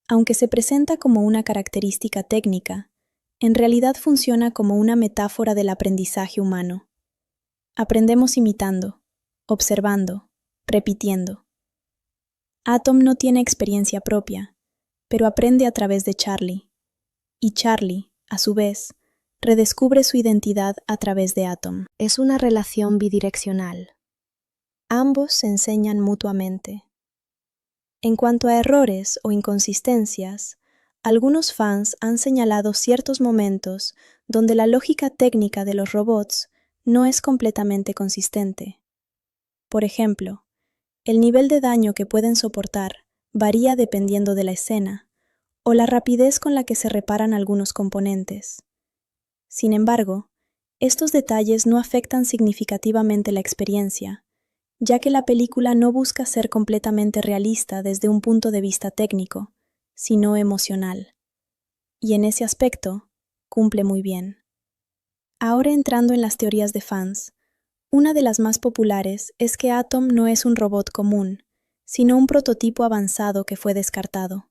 A: Aunque se presenta como una característica técnica, en realidad funciona como una metáfora del aprendizaje humano. Aprendemos imitando, observando, repitiendo. Atom no tiene experiencia propia, pero aprende a través de Charlie. Y Charlie, a su vez, redescubre su identidad a través de Atom. Es una relación bidireccional. Ambos se enseñan mutuamente. En cuanto a errores o inconsistencias, algunos fans han señalado ciertos momentos donde la lógica técnica de los robots no es completamente consistente. Por ejemplo, el nivel de daño que pueden soportar varía dependiendo de la escena, o la rapidez con la que se reparan algunos componentes. Sin embargo, estos detalles no afectan significativamente la experiencia, ya que la película no busca ser completamente realista desde un punto de vista técnico, sino emocional. Y en ese aspecto, cumple muy bien. Ahora entrando en las teorías de fans, una de las más populares es que Atom no es un robot común, sino un prototipo avanzado que fue descartado.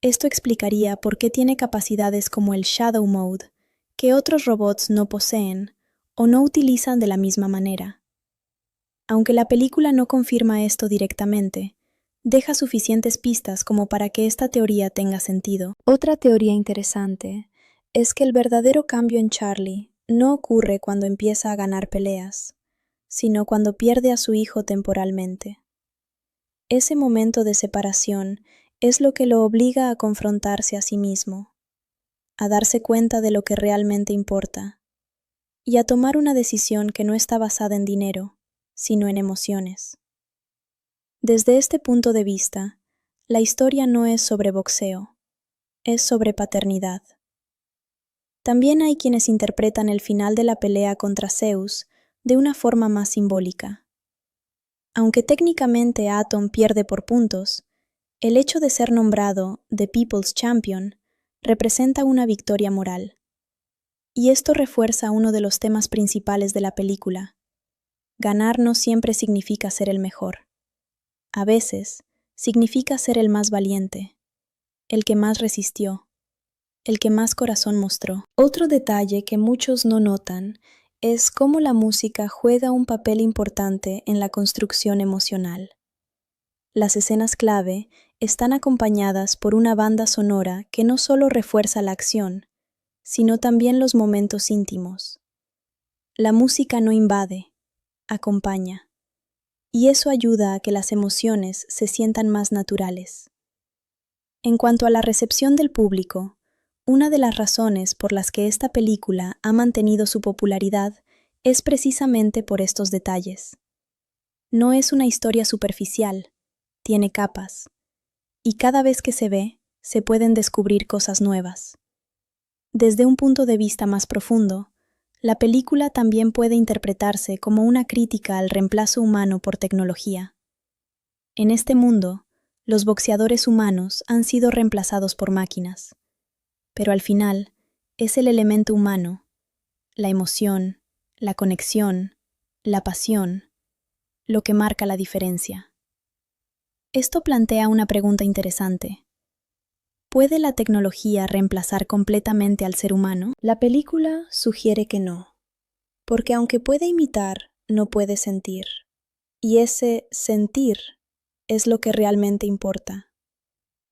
A: Esto explicaría por qué tiene capacidades como el Shadow Mode, que otros robots no poseen o no utilizan de la misma manera. Aunque la película no confirma esto directamente, deja suficientes pistas como para que esta teoría tenga sentido. Otra teoría interesante es que el verdadero cambio en Charlie no ocurre cuando empieza a ganar peleas, sino cuando pierde a su hijo temporalmente. Ese momento de separación es lo que lo obliga a confrontarse a sí mismo, a darse cuenta de lo que realmente importa, y a tomar una decisión que no está basada en dinero, sino en emociones. Desde este punto de vista, la historia no es sobre boxeo, es sobre paternidad. También hay quienes interpretan el final de la pelea contra Zeus de una forma más simbólica. Aunque técnicamente Atom pierde por puntos, el hecho de ser nombrado The People's Champion representa una victoria moral. Y esto refuerza uno de los temas principales de la película. Ganar no siempre significa ser el mejor. A veces, significa ser el más valiente, el que más resistió, el que más corazón mostró. Otro detalle que muchos no notan es cómo la música juega un papel importante en la construcción emocional. Las escenas clave están acompañadas por una banda sonora que no solo refuerza la acción, sino también los momentos íntimos. La música no invade, acompaña, y eso ayuda a que las emociones se sientan más naturales. En cuanto a la recepción del público, una de las razones por las que esta película ha mantenido su popularidad es precisamente por estos detalles. No es una historia superficial, tiene capas, y cada vez que se ve, se pueden descubrir cosas nuevas. Desde un punto de vista más profundo, la película también puede interpretarse como una crítica al reemplazo humano por tecnología. En este mundo, los boxeadores humanos han sido reemplazados por máquinas, pero al final es el elemento humano, la emoción, la conexión, la pasión, lo que marca la diferencia. Esto plantea una pregunta interesante. ¿Puede la tecnología reemplazar completamente al ser humano? La película sugiere que no, porque aunque puede imitar, no puede sentir. Y ese sentir es lo que realmente importa.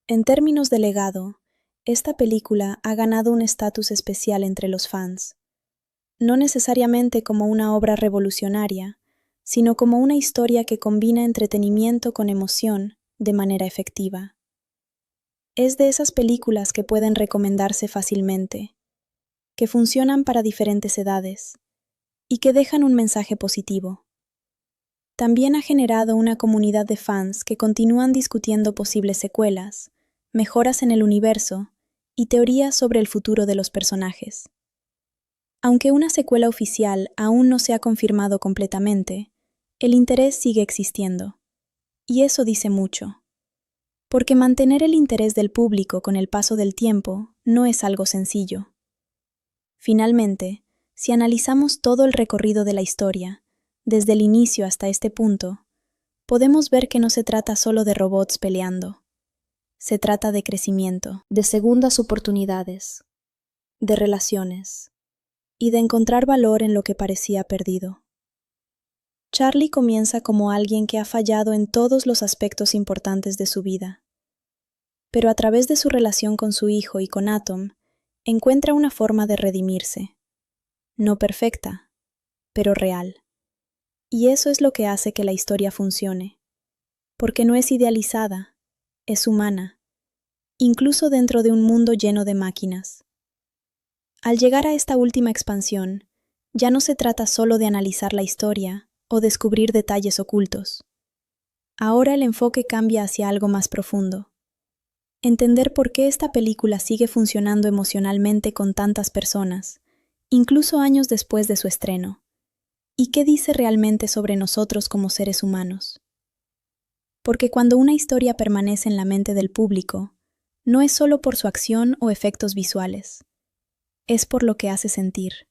A: En términos de legado, esta película ha ganado un estatus especial entre los fans, no necesariamente como una obra revolucionaria, sino como una historia que combina entretenimiento con emoción de manera efectiva. Es de esas películas que pueden recomendarse fácilmente, que funcionan para diferentes edades y que dejan un mensaje positivo. También ha generado una comunidad de fans que continúan discutiendo posibles secuelas, mejoras en el universo y teorías sobre el futuro de los personajes. Aunque una secuela oficial aún no se ha confirmado completamente, el interés sigue existiendo. Y eso dice mucho. Porque mantener el interés del público con el paso del tiempo no es algo sencillo. Finalmente, si analizamos todo el recorrido de la historia, desde el inicio hasta este punto, podemos ver que no se trata solo de robots peleando. Se trata de crecimiento, de segundas oportunidades, de relaciones, y de encontrar valor en lo que parecía perdido. Charlie comienza como alguien que ha fallado en todos los aspectos importantes de su vida. Pero a través de su relación con su hijo y con Atom, encuentra una forma de redimirse. No perfecta, pero real. Y eso es lo que hace que la historia funcione. Porque no es idealizada, es humana, incluso dentro de un mundo lleno de máquinas. Al llegar a esta última expansión, ya no se trata solo de analizar la historia o descubrir detalles ocultos. Ahora el enfoque cambia hacia algo más profundo. Entender por qué esta película sigue funcionando emocionalmente con tantas personas, incluso años después de su estreno, ¿Y qué dice realmente sobre nosotros como seres humanos? Porque cuando una historia permanece en la mente del público, no es solo por su acción o efectos visuales, es por lo que hace sentir.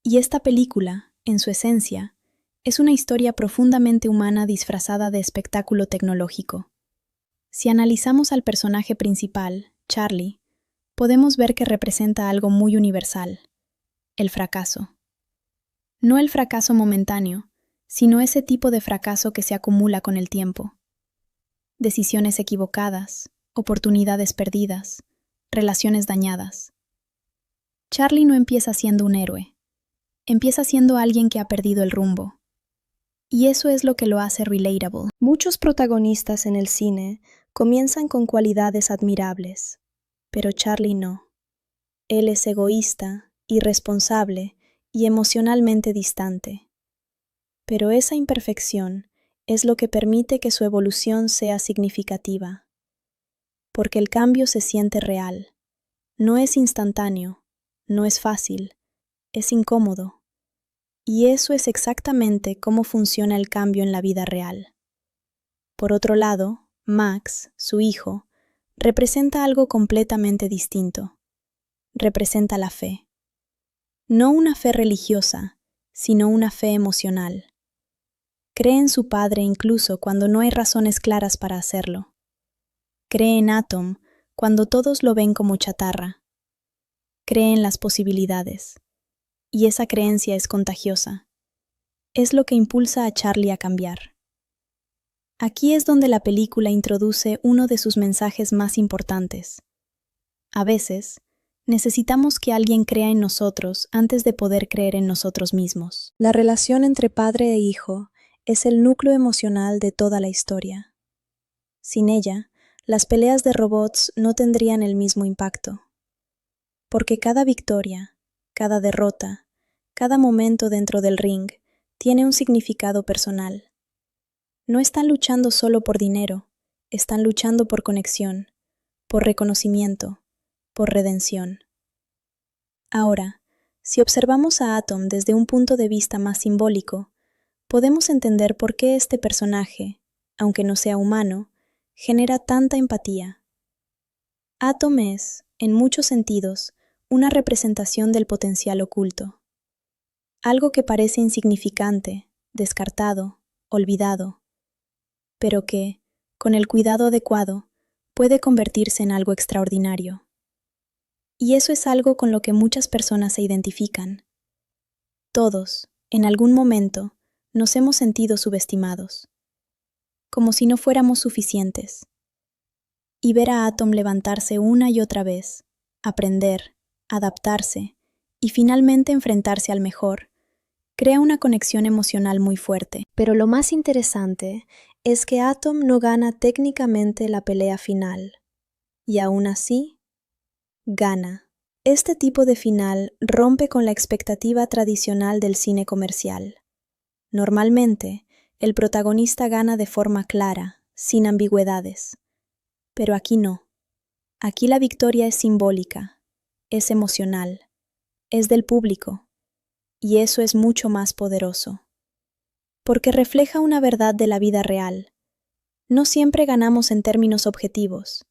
A: Y esta película, en su esencia, es una historia profundamente humana disfrazada de espectáculo tecnológico. Si analizamos al personaje principal, Charlie, podemos ver que representa algo muy universal: el fracaso. No el fracaso momentáneo, sino ese tipo de fracaso que se acumula con el tiempo. Decisiones equivocadas, oportunidades perdidas, relaciones dañadas. Charlie no empieza siendo un héroe, empieza siendo alguien que ha perdido el rumbo. Y eso es lo que lo hace relatable. Muchos protagonistas en el cine comienzan con cualidades admirables, pero Charlie no. Él es egoísta, irresponsable y emocionalmente distante. Pero esa imperfección es lo que permite que su evolución sea significativa. Porque el cambio se siente real. No es instantáneo, no es fácil, es incómodo. Y eso es exactamente cómo funciona el cambio en la vida real. Por otro lado, Max, su hijo, representa algo completamente distinto. Representa la fe. No una fe religiosa, sino una fe emocional. Cree en su padre incluso cuando no hay razones claras para hacerlo. Cree en Atom cuando todos lo ven como chatarra. Cree en las posibilidades. Y esa creencia es contagiosa. Es lo que impulsa a Charlie a cambiar. Aquí es donde la película introduce uno de sus mensajes más importantes. A veces, necesitamos que alguien crea en nosotros antes de poder creer en nosotros mismos. La relación entre padre e hijo es el núcleo emocional de toda la historia. Sin ella, las peleas de robots no tendrían el mismo impacto. Porque cada victoria, cada derrota, cada momento dentro del ring tiene un significado personal. No están luchando solo por dinero, están luchando por conexión, por reconocimiento, por redención. Ahora, si observamos a Atom desde un punto de vista más simbólico, podemos entender por qué este personaje, aunque no sea humano, genera tanta empatía. Atom es, en muchos sentidos, una representación del potencial oculto. Algo que parece insignificante, descartado, olvidado, pero que, con el cuidado adecuado, puede convertirse en algo extraordinario. Y eso es algo con lo que muchas personas se identifican. Todos, en algún momento, nos hemos sentido subestimados, como si no fuéramos suficientes. Y ver a Atom levantarse una y otra vez, aprender, adaptarse y finalmente enfrentarse al mejor, crea una conexión emocional muy fuerte. Pero lo más interesante es que Atom no gana técnicamente la pelea final, y aún así, gana. Este tipo de final rompe con la expectativa tradicional del cine comercial. Normalmente, el protagonista gana de forma clara, sin ambigüedades. Pero aquí no. Aquí la victoria es simbólica, es emocional, es del público, y eso es mucho más poderoso. Porque refleja una verdad de la vida real. No siempre ganamos en términos objetivos,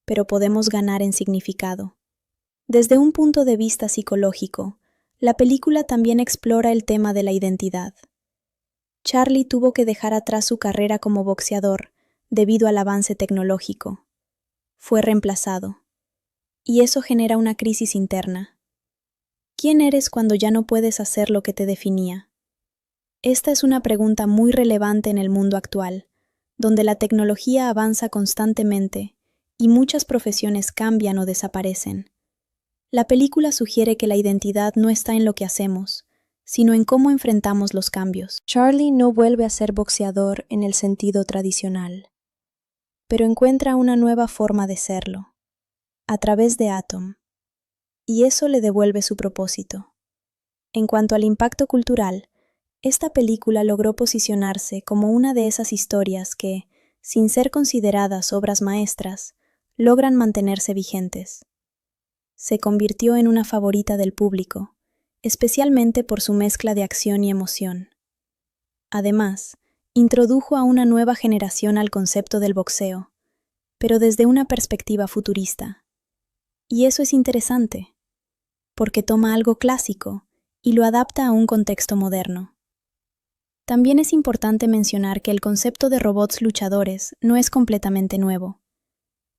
A: pero podemos ganar en significado. Desde un punto de vista psicológico, la película también explora el tema de la identidad. Charlie tuvo que dejar atrás su carrera como boxeador debido al avance tecnológico. Fue reemplazado. Y eso genera una crisis interna. ¿Quién eres cuando ya no puedes hacer lo que te definía? Esta es una pregunta muy relevante en el mundo actual, donde la tecnología avanza constantemente y muchas profesiones cambian o desaparecen. La película sugiere que la identidad no está en lo que hacemos, sino en cómo enfrentamos los cambios. Charlie no vuelve a ser boxeador en el sentido tradicional, pero encuentra una nueva forma de serlo, a través de Atom, y eso le devuelve su propósito. En cuanto al impacto cultural, esta película logró posicionarse como una de esas historias que, sin ser consideradas obras maestras, logran mantenerse vigentes. Se convirtió en una favorita del público, especialmente por su mezcla de acción y emoción. Además, introdujo a una nueva generación al concepto del boxeo, pero desde una perspectiva futurista. Y eso es interesante, porque toma algo clásico y lo adapta a un contexto moderno. También es importante mencionar que el concepto de robots luchadores no es completamente nuevo,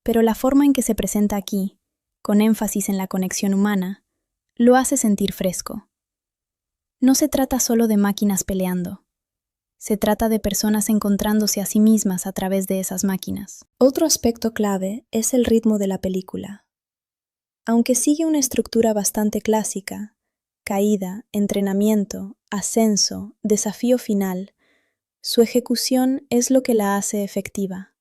A: pero la forma en que se presenta aquí, con énfasis en la conexión humana, lo hace sentir fresco. No se trata solo de máquinas peleando. Se trata de personas encontrándose a sí mismas a través de esas máquinas. Otro aspecto clave es el ritmo de la película. Aunque sigue una estructura bastante clásica, caída, entrenamiento, ascenso, desafío final, su ejecución es lo que la hace efectiva.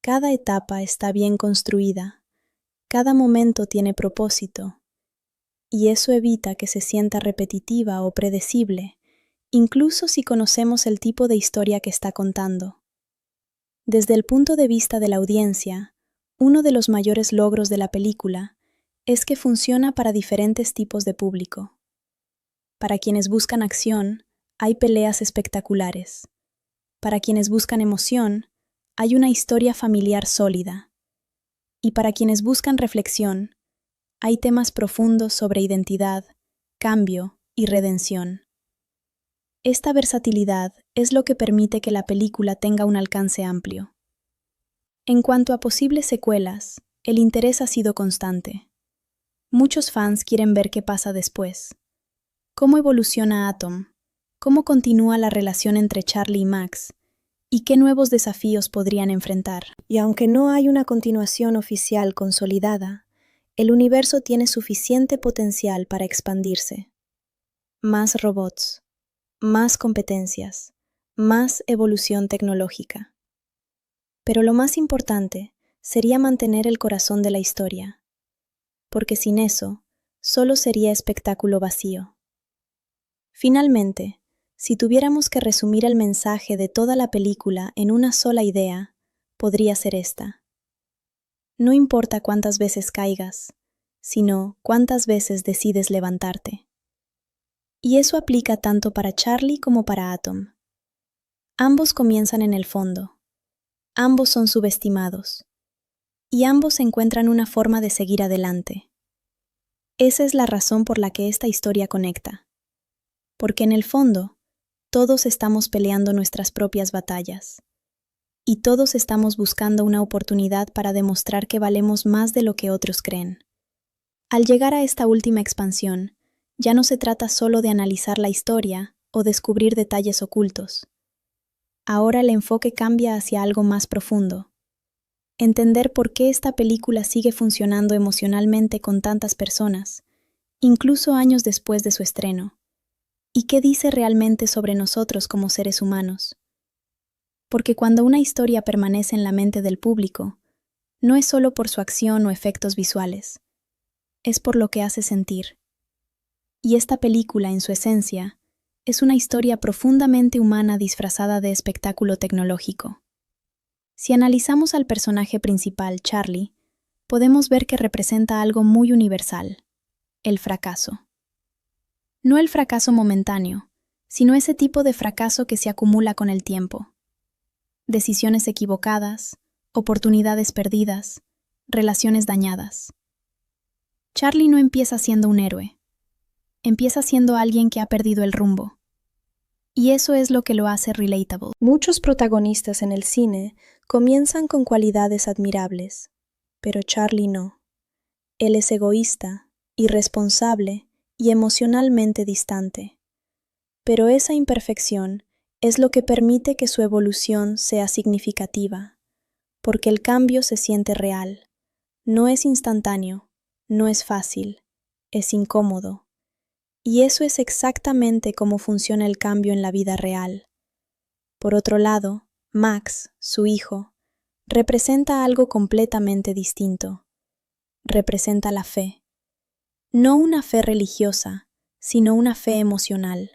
A: Cada etapa está bien construida, cada momento tiene propósito, y eso evita que se sienta repetitiva o predecible, incluso si conocemos el tipo de historia que está contando. Desde el punto de vista de la audiencia, uno de los mayores logros de la película es que funciona para diferentes tipos de público. Para quienes buscan acción, hay peleas espectaculares. Para quienes buscan emoción, hay una historia familiar sólida. Y para quienes buscan reflexión, hay temas profundos sobre identidad, cambio y redención. Esta versatilidad es lo que permite que la película tenga un alcance amplio. En cuanto a posibles secuelas, el interés ha sido constante. Muchos fans quieren ver qué pasa después. ¿Cómo evoluciona Atom? ¿Cómo continúa la relación entre Charlie y Max? ¿Y qué nuevos desafíos podrían enfrentar? Y aunque no hay una continuación oficial consolidada, el universo tiene suficiente potencial para expandirse. Más robots, más competencias, más evolución tecnológica. Pero lo más importante sería mantener el corazón de la historia, porque sin eso, solo sería espectáculo vacío. Finalmente, si tuviéramos que resumir el mensaje de toda la película en una sola idea, podría ser esta. No importa cuántas veces caigas, sino cuántas veces decides levantarte. Y eso aplica tanto para Charlie como para Atom. Ambos comienzan en el fondo. Ambos son subestimados. Y ambos encuentran una forma de seguir adelante. Esa es la razón por la que esta historia conecta. Porque en el fondo, todos estamos peleando nuestras propias batallas. Y todos estamos buscando una oportunidad para demostrar que valemos más de lo que otros creen. Al llegar a esta última expansión, ya no se trata solo de analizar la historia o descubrir detalles ocultos. Ahora el enfoque cambia hacia algo más profundo. Entender por qué esta película sigue funcionando emocionalmente con tantas personas, incluso años después de su estreno. ¿Y qué dice realmente sobre nosotros como seres humanos? Porque cuando una historia permanece en la mente del público, no es solo por su acción o efectos visuales, es por lo que hace sentir. Y esta película, en su esencia, es una historia profundamente humana disfrazada de espectáculo tecnológico. Si analizamos al personaje principal, Charlie, podemos ver que representa algo muy universal: el fracaso. No el fracaso momentáneo, sino ese tipo de fracaso que se acumula con el tiempo. Decisiones equivocadas, oportunidades perdidas, relaciones dañadas. Charlie no empieza siendo un héroe. Empieza siendo alguien que ha perdido el rumbo. Y eso es lo que lo hace relatable. Muchos protagonistas en el cine comienzan con cualidades admirables, pero Charlie no. Él es egoísta, irresponsable y emocionalmente distante. Pero esa imperfección es lo que permite que su evolución sea significativa, porque el cambio se siente real. No es instantáneo, no es fácil, es incómodo. Y eso es exactamente cómo funciona el cambio en la vida real. Por otro lado, Max, su hijo, representa algo completamente distinto. Representa la fe. No una fe religiosa, sino una fe emocional.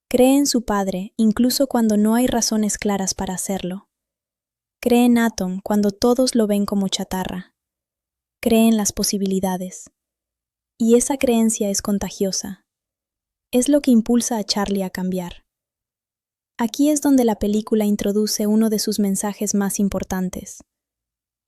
A: Cree en su padre incluso cuando no hay razones claras para hacerlo. Cree en Atom cuando todos lo ven como chatarra. Cree en las posibilidades. Y esa creencia es contagiosa. Es lo que impulsa a Charlie a cambiar. Aquí es donde la película introduce uno de sus mensajes más importantes.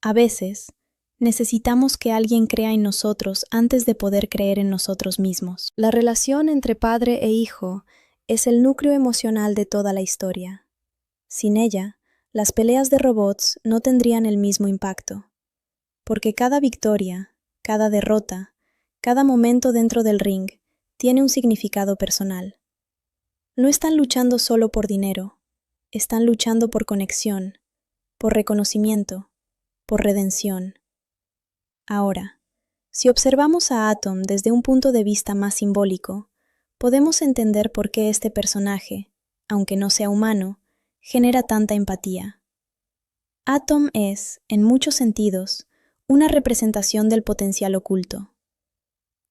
A: A veces, necesitamos que alguien crea en nosotros antes de poder creer en nosotros mismos. La relación entre padre e hijo es el núcleo emocional de toda la historia. Sin ella, las peleas de robots no tendrían el mismo impacto, porque cada victoria, cada derrota, cada momento dentro del ring tiene un significado personal. No están luchando solo por dinero, están luchando por conexión, por reconocimiento, por redención. Ahora, si observamos a Atom desde un punto de vista más simbólico, podemos entender por qué este personaje, aunque no sea humano, genera tanta empatía. Atom es, en muchos sentidos, una representación del potencial oculto.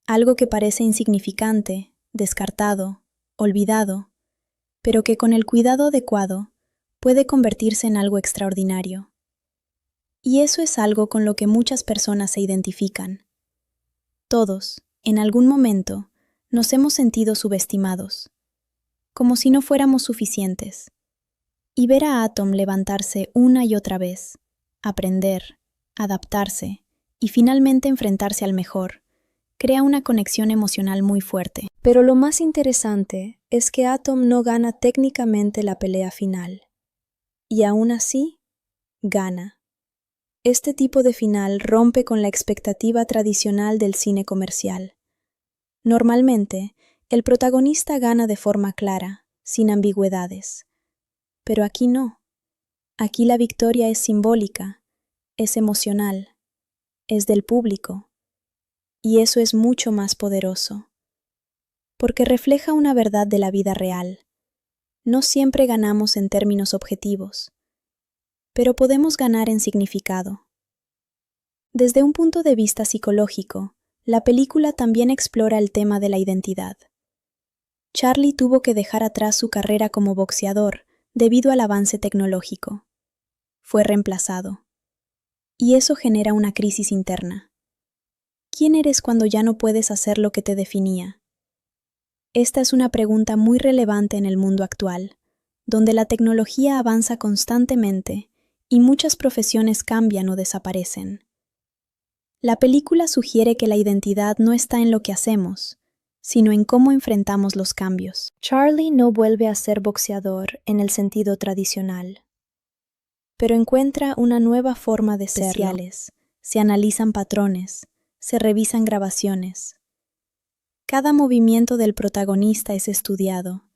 A: Algo que parece insignificante, descartado, olvidado, pero que con el cuidado adecuado puede convertirse en algo extraordinario. Y eso es algo con lo que muchas personas se identifican. Todos, en algún momento, nos hemos sentido subestimados, como si no fuéramos suficientes. Y ver a Atom levantarse una y otra vez, aprender, adaptarse y finalmente enfrentarse al mejor, crea una conexión emocional muy fuerte. Pero lo más interesante es que Atom no gana técnicamente la pelea final. Y aún así, gana. Este tipo de final rompe con la expectativa tradicional del cine comercial. Normalmente, el protagonista gana de forma clara, sin ambigüedades. Pero aquí no. Aquí la victoria es simbólica, es emocional, es del público. Y eso es mucho más poderoso. Porque refleja una verdad de la vida real. No siempre ganamos en términos objetivos, pero podemos ganar en significado. Desde un punto de vista psicológico, la película también explora el tema de la identidad. Charlie tuvo que dejar atrás su carrera como boxeador debido al avance tecnológico. Fue reemplazado. Y eso genera una crisis interna. ¿Quién eres cuando ya no puedes hacer lo que te definía? Esta es una pregunta muy relevante en el mundo actual, donde la tecnología avanza constantemente y muchas profesiones cambian o desaparecen. La película sugiere que la identidad no está en lo que hacemos, sino en cómo enfrentamos los cambios. Charlie no vuelve a ser boxeador en el sentido tradicional, pero encuentra una nueva forma de ser. Se analizan patrones, se revisan grabaciones. Cada movimiento del protagonista es estudiado,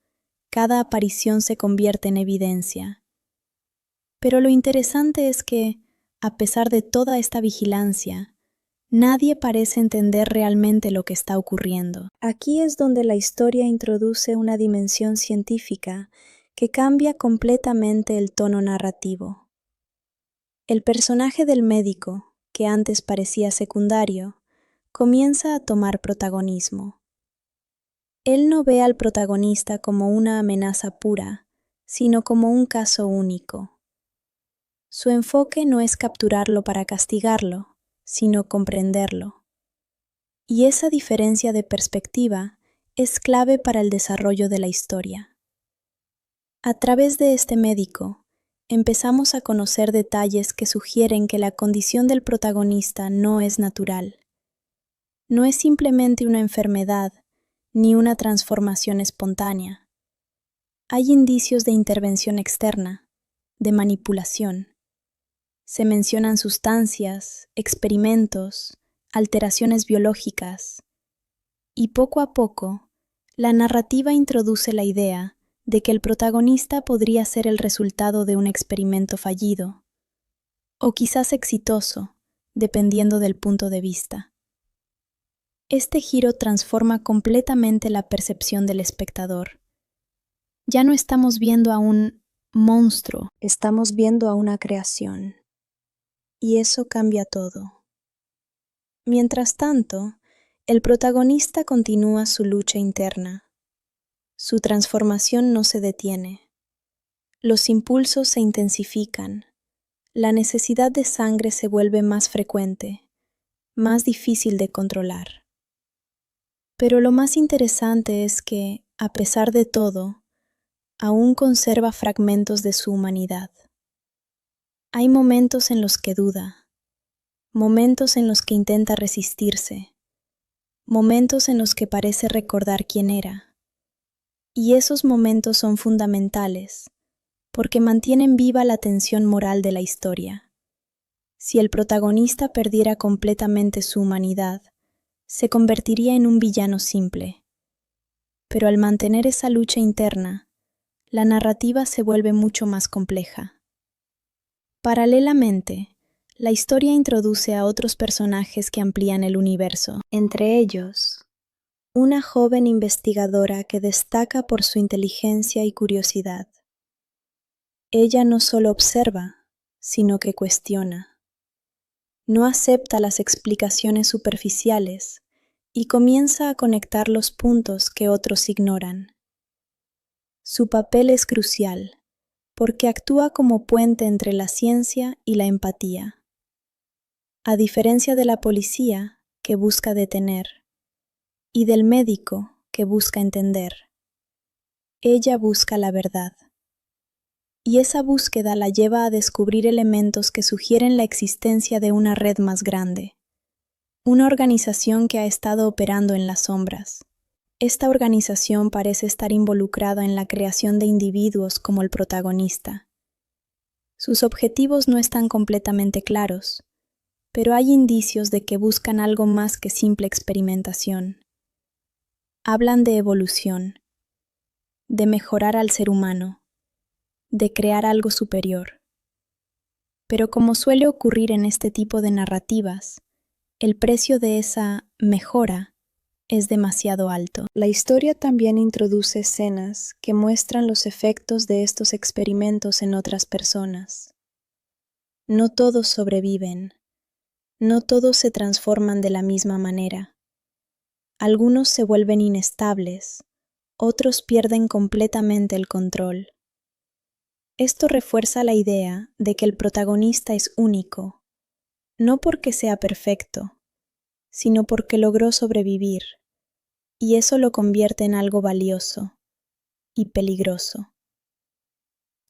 A: cada aparición se convierte en evidencia. Pero lo interesante es que, a pesar de toda esta vigilancia, nadie parece entender realmente lo que está ocurriendo. Aquí es donde la historia introduce una dimensión científica que cambia completamente el tono narrativo. El personaje del médico, que antes parecía secundario, comienza a tomar protagonismo. Él no ve al protagonista como una amenaza pura, sino como un caso único. Su enfoque no es capturarlo para castigarlo, sino comprenderlo. Y esa diferencia de perspectiva es clave para el desarrollo de la historia. A través de este médico, empezamos a conocer detalles que sugieren que la condición del protagonista no es natural. No es simplemente una enfermedad, ni una transformación espontánea. Hay indicios de intervención externa, de manipulación. Se mencionan sustancias, experimentos, alteraciones biológicas, y poco a poco, la narrativa introduce la idea de que el protagonista podría ser el resultado de un experimento fallido, o quizás exitoso, dependiendo del punto de vista. Este giro transforma completamente la percepción del espectador. Ya no estamos viendo a un monstruo, estamos viendo a una creación. Y eso cambia todo. Mientras tanto, el protagonista continúa su lucha interna. Su transformación no se detiene. Los impulsos se intensifican. La necesidad de sangre se vuelve más frecuente, más difícil de controlar. Pero lo más interesante es que, a pesar de todo, aún conserva fragmentos de su humanidad. Hay momentos en los que duda, momentos en los que intenta resistirse, momentos en los que parece recordar quién era. Y esos momentos son fundamentales, porque mantienen viva la tensión moral de la historia. Si el protagonista perdiera completamente su humanidad, se convertiría en un villano simple. Pero al mantener esa lucha interna, la narrativa se vuelve mucho más compleja. Paralelamente, la historia introduce a otros personajes que amplían el universo, entre ellos, una joven investigadora que destaca por su inteligencia y curiosidad. Ella no solo observa, sino que cuestiona. No acepta las explicaciones superficiales y comienza a conectar los puntos que otros ignoran. Su papel es crucial, porque actúa como puente entre la ciencia y la empatía. A diferencia de la policía, que busca detener, y del médico, que busca entender, ella busca la verdad. Y esa búsqueda la lleva a descubrir elementos que sugieren la existencia de una red más grande, una organización que ha estado operando en las sombras. Esta organización parece estar involucrada en la creación de individuos como el protagonista. Sus objetivos no están completamente claros, pero hay indicios de que buscan algo más que simple experimentación. Hablan de evolución, de mejorar al ser humano, de crear algo superior. Pero como suele ocurrir en este tipo de narrativas, el precio de esa mejora es demasiado alto. La historia también introduce escenas que muestran los efectos de estos experimentos en otras personas. No todos sobreviven, no todos se transforman de la misma manera. Algunos se vuelven inestables, otros pierden completamente el control. Esto refuerza la idea de que el protagonista es único, no porque sea perfecto, sino porque logró sobrevivir, y eso lo convierte en algo valioso y peligroso.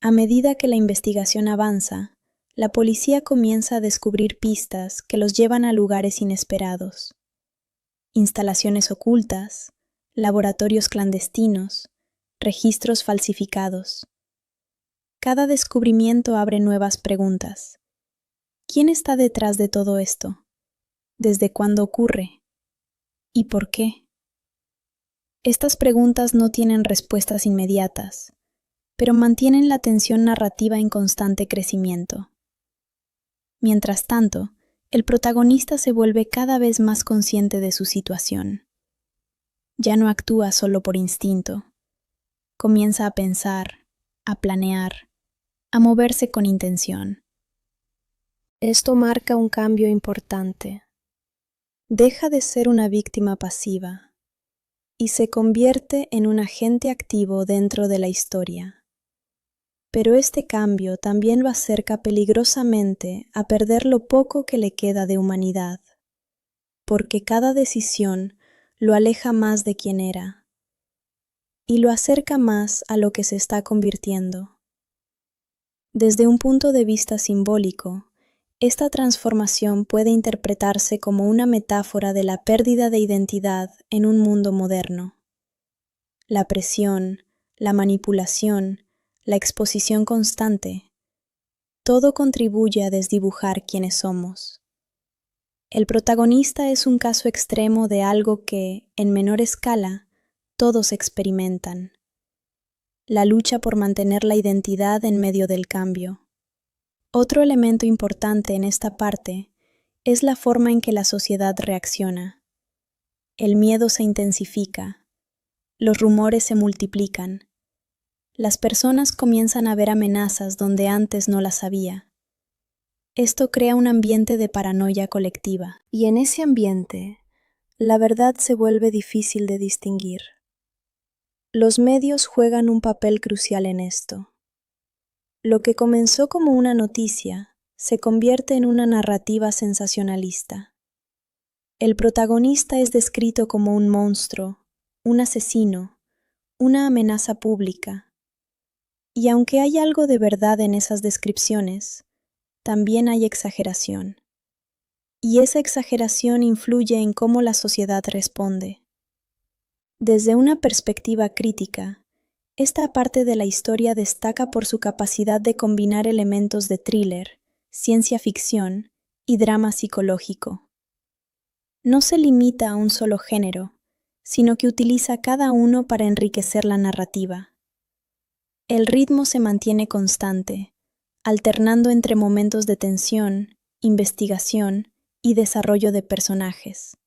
A: A medida que la investigación avanza, la policía comienza a descubrir pistas que los llevan a lugares inesperados. Instalaciones ocultas, laboratorios clandestinos, registros falsificados. Cada descubrimiento abre nuevas preguntas. ¿Quién está detrás de todo esto? ¿Desde cuándo ocurre? ¿Y por qué? Estas preguntas no tienen respuestas inmediatas, pero mantienen la tensión narrativa en constante crecimiento. Mientras tanto, el protagonista se vuelve cada vez más consciente de su situación. Ya no actúa solo por instinto. Comienza a pensar, a planear, a moverse con intención. Esto marca un cambio importante. Deja de ser una víctima pasiva y se convierte en un agente activo dentro de la historia. Pero este cambio también lo acerca peligrosamente a perder lo poco que le queda de humanidad, porque cada decisión lo aleja más de quien era y lo acerca más a lo que se está convirtiendo. Desde un punto de vista simbólico, esta transformación puede interpretarse como una metáfora de la pérdida de identidad en un mundo moderno. La presión, la manipulación, la exposición constante, todo contribuye a desdibujar quiénes somos. El protagonista es un caso extremo de algo que, en menor escala, todos experimentan: la lucha por mantener la identidad en medio del cambio. Otro elemento importante en esta parte es la forma en que la sociedad reacciona. El miedo se intensifica, los rumores se multiplican, las personas comienzan a ver amenazas donde antes no las había. Esto crea un ambiente de paranoia colectiva, y en ese ambiente, la verdad se vuelve difícil de distinguir. Los medios juegan un papel crucial en esto. Lo que comenzó como una noticia se convierte en una narrativa sensacionalista. El protagonista es descrito como un monstruo, un asesino, una amenaza pública. Y aunque hay algo de verdad en esas descripciones, también hay exageración. Y esa exageración influye en cómo la sociedad responde. Desde una perspectiva crítica, esta parte de la historia destaca por su capacidad de combinar elementos de thriller, ciencia ficción y drama psicológico. No se limita a un solo género, sino que utiliza cada uno para enriquecer la narrativa. El ritmo se mantiene constante, alternando entre momentos de tensión, investigación y desarrollo de personajes.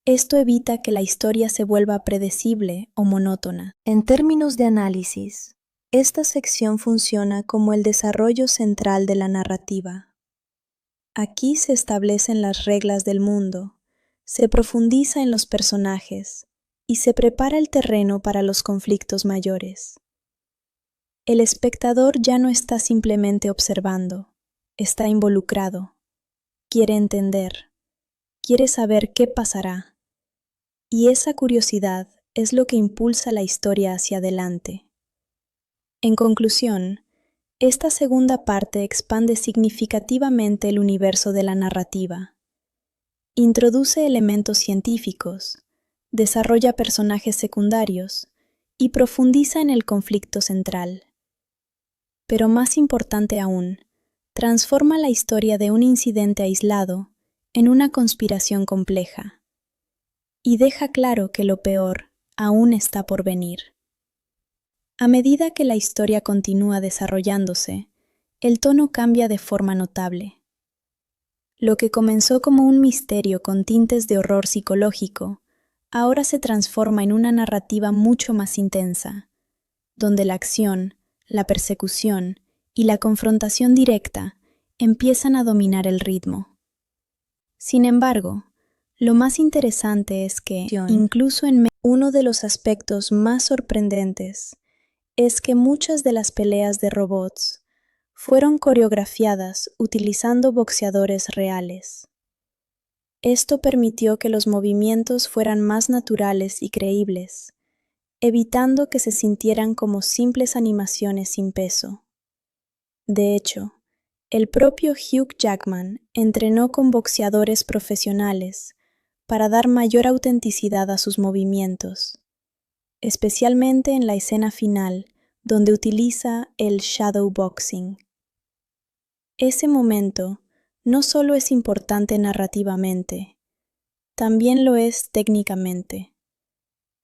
A: Esto evita que la historia se vuelva predecible o monótona. En términos de análisis, esta sección funciona como el desarrollo central de la narrativa. Aquí se establecen las reglas del mundo, se profundiza en los personajes y se prepara el terreno para los conflictos mayores. El espectador ya no está simplemente observando, está involucrado, quiere entender, quiere saber qué pasará. Y esa curiosidad es lo que impulsa la historia hacia adelante. En conclusión, esta segunda parte expande significativamente el universo de la narrativa. Introduce elementos científicos, desarrolla personajes secundarios y profundiza en el conflicto central. Pero más importante aún, transforma la historia de un incidente aislado en una conspiración compleja. Y deja claro que lo peor aún está por venir. A medida que la historia continúa desarrollándose, el tono cambia de forma notable. Lo que comenzó como un misterio con tintes de horror psicológico, ahora se transforma en una narrativa mucho más intensa, donde la acción, la persecución y la confrontación directa empiezan a dominar el ritmo. Sin embargo, lo más interesante es que, incluso uno de los aspectos más sorprendentes, es que muchas de las peleas de robots fueron coreografiadas utilizando boxeadores reales. Esto permitió que los movimientos fueran más naturales y creíbles, evitando que se sintieran como simples animaciones sin peso. De hecho, el propio Hugh Jackman entrenó con boxeadores profesionales para dar mayor autenticidad a sus movimientos, especialmente en la escena final, donde utiliza el shadowboxing. Ese momento no solo es importante narrativamente, también lo es técnicamente,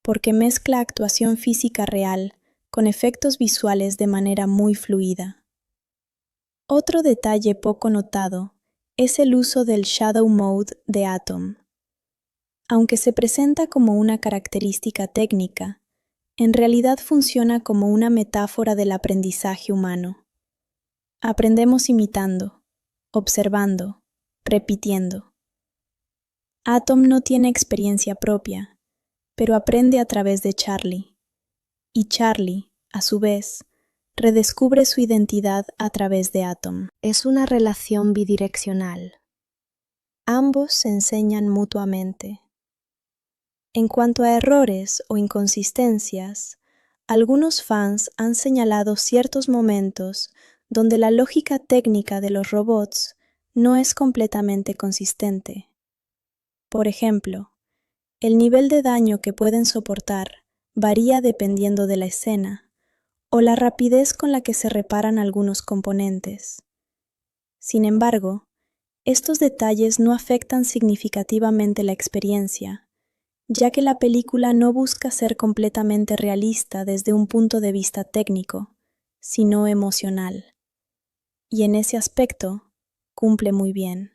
A: porque mezcla actuación física real con efectos visuales de manera muy fluida. Otro detalle poco notado es el uso del Shadow Mode de Atom. Aunque se presenta como una característica técnica, en realidad funciona como una metáfora del aprendizaje humano. Aprendemos imitando, observando, repitiendo. Atom no tiene experiencia propia, pero aprende a través de Charlie. Y Charlie, a su vez, redescubre su identidad a través de Atom. Es una relación bidireccional. Ambos se enseñan mutuamente. En cuanto a errores o inconsistencias, algunos fans han señalado ciertos momentos donde la lógica técnica de los robots no es completamente consistente. Por ejemplo, el nivel de daño que pueden soportar varía dependiendo de la escena, o la rapidez con la que se reparan algunos componentes. Sin embargo, estos detalles no afectan significativamente la experiencia, ya que la película no busca ser completamente realista desde un punto de vista técnico, sino emocional. Y en ese aspecto, cumple muy bien.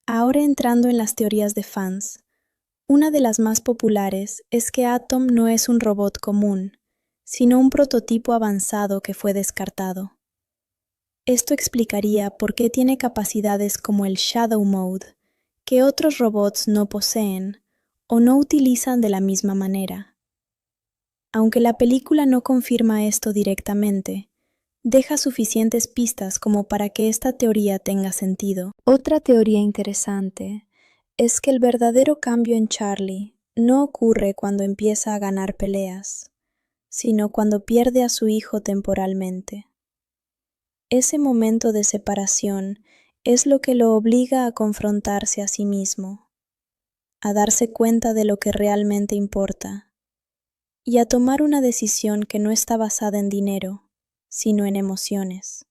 A: Ahora entrando en las teorías de fans, una de las más populares es que Atom no es un robot común, sino un prototipo avanzado que fue descartado. Esto explicaría por qué tiene capacidades como el Shadow Mode, que otros robots no poseen, o no utilizan de la misma manera. Aunque la película no confirma esto directamente, deja suficientes pistas como para que esta teoría tenga sentido. Otra teoría interesante es que el verdadero cambio en Charlie no ocurre cuando empieza a ganar peleas, sino cuando pierde a su hijo temporalmente. Ese momento de separación es lo que lo obliga a confrontarse a sí mismo, a darse cuenta de lo que realmente importa y a tomar una decisión que no está basada en dinero, sino en emociones.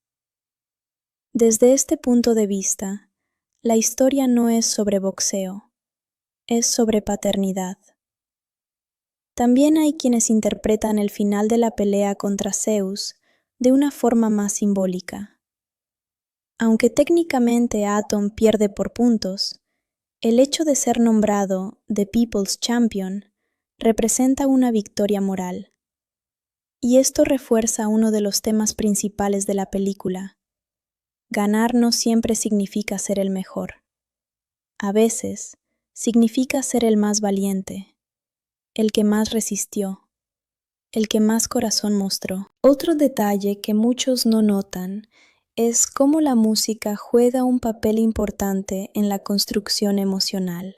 A: Desde este punto de vista, la historia no es sobre boxeo, es sobre paternidad. También hay quienes interpretan el final de la pelea contra Zeus de una forma más simbólica. Aunque técnicamente Atom pierde por puntos, el hecho de ser nombrado The People's Champion representa una victoria moral. Y esto refuerza uno de los temas principales de la película. Ganar no siempre significa ser el mejor. A veces, significa ser el más valiente, el que más resistió, el que más corazón mostró. Otro detalle que muchos no notan es cómo la música juega un papel importante en la construcción emocional.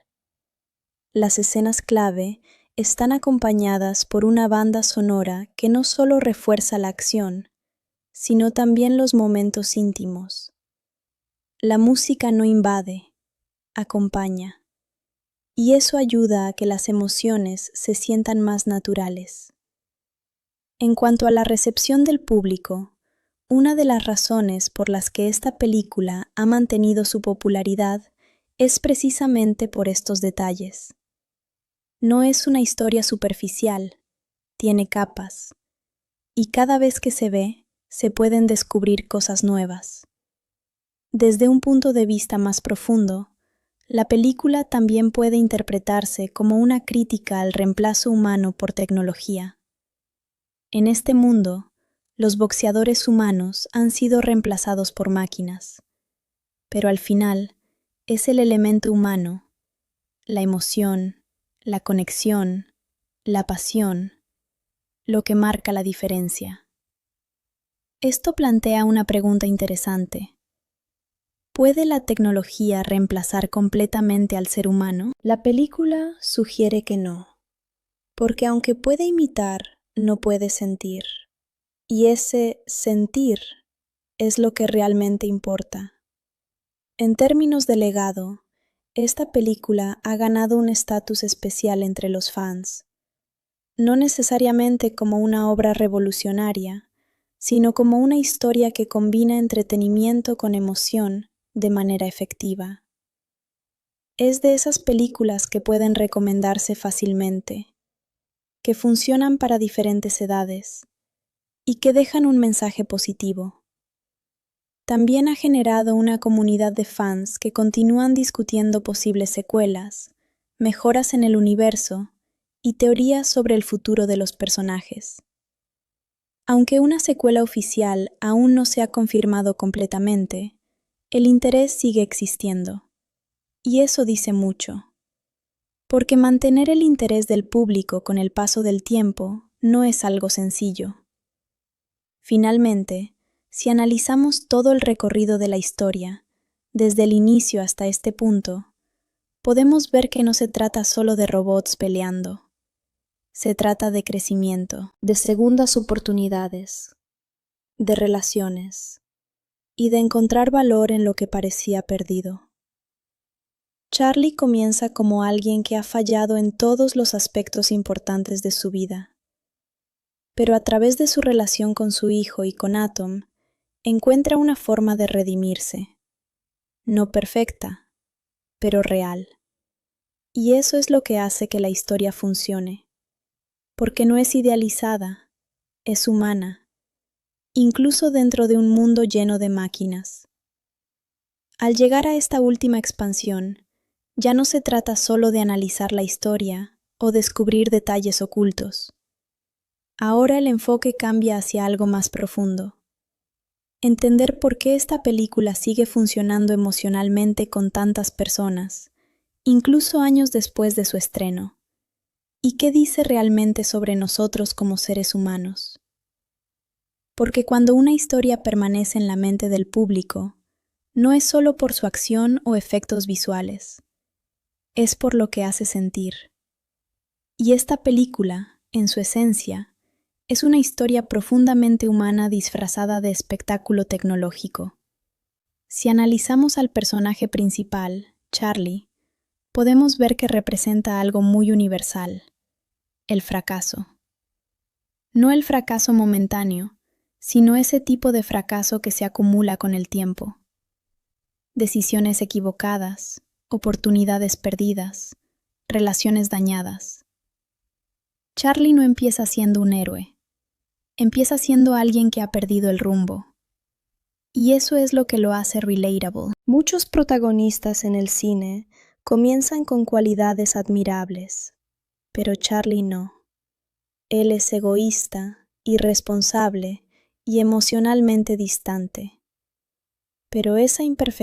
A: Las escenas clave están acompañadas por una banda sonora que no solo refuerza la acción, sino también los momentos íntimos. La música no invade, acompaña, y eso ayuda a que las emociones se sientan más naturales. En cuanto a la recepción del público, una de las razones por las que esta película ha mantenido su popularidad es precisamente por estos detalles. No es una historia superficial, tiene capas, y cada vez que se ve, se pueden descubrir cosas nuevas. Desde un punto de vista más profundo, la película también puede interpretarse como una crítica al reemplazo humano por tecnología. En este mundo, los boxeadores humanos han sido reemplazados por máquinas, pero al final es el elemento humano, la emoción, la conexión, la pasión, lo que marca la diferencia. Esto plantea una pregunta interesante. ¿Puede la tecnología reemplazar completamente al ser humano? La película sugiere que no, porque aunque puede imitar, no puede sentir. Y ese sentir es lo que realmente importa. En términos de legado, esta película ha ganado un estatus especial entre los fans, no necesariamente como una obra revolucionaria, sino como una historia que combina entretenimiento con emoción de manera efectiva. Es de esas películas que pueden recomendarse fácilmente, que funcionan para diferentes edades y que dejan un mensaje positivo. También ha generado una comunidad de fans que continúan discutiendo posibles secuelas, mejoras en el universo y teorías sobre el futuro de los personajes. Aunque una secuela oficial aún no se ha confirmado completamente, el interés sigue existiendo. Y eso dice mucho, porque mantener el interés del público con el paso del tiempo no es algo sencillo. Finalmente, si analizamos todo el recorrido de la historia, desde el inicio hasta este punto, podemos ver que no se trata solo de robots peleando. Se trata de crecimiento, de segundas oportunidades, de relaciones y de encontrar valor en lo que parecía perdido. Charlie comienza como alguien que ha fallado en todos los aspectos importantes de su vida, pero a través de su relación con su hijo y con Atom, encuentra una forma de redimirse, no perfecta, pero real. Y eso es lo que hace que la historia funcione, porque no es idealizada, es humana, incluso dentro de un mundo lleno de máquinas. Al llegar a esta última expansión, ya no se trata solo de analizar la historia o descubrir detalles ocultos. Ahora el enfoque cambia hacia algo más profundo. Entender por qué esta película sigue funcionando emocionalmente con tantas personas, incluso años después de su estreno, y qué dice realmente sobre nosotros como seres humanos. Porque cuando una historia permanece en la mente del público, no es solo por su acción o efectos visuales. es por lo que hace sentir. Y esta película, en su esencia, es una historia profundamente humana disfrazada de espectáculo tecnológico. Si analizamos al personaje principal, Charlie, podemos ver que representa algo muy universal: el fracaso. No el fracaso momentáneo, sino ese tipo de fracaso que se acumula con el tiempo. Decisiones equivocadas, oportunidades perdidas, relaciones dañadas. Charlie no empieza siendo un héroe, empieza siendo alguien que ha perdido el rumbo. Y eso es lo que lo hace relatable. Muchos protagonistas en el cine comienzan con cualidades admirables, pero Charlie no. Él es egoísta, irresponsable y emocionalmente distante. Pero esa imperfección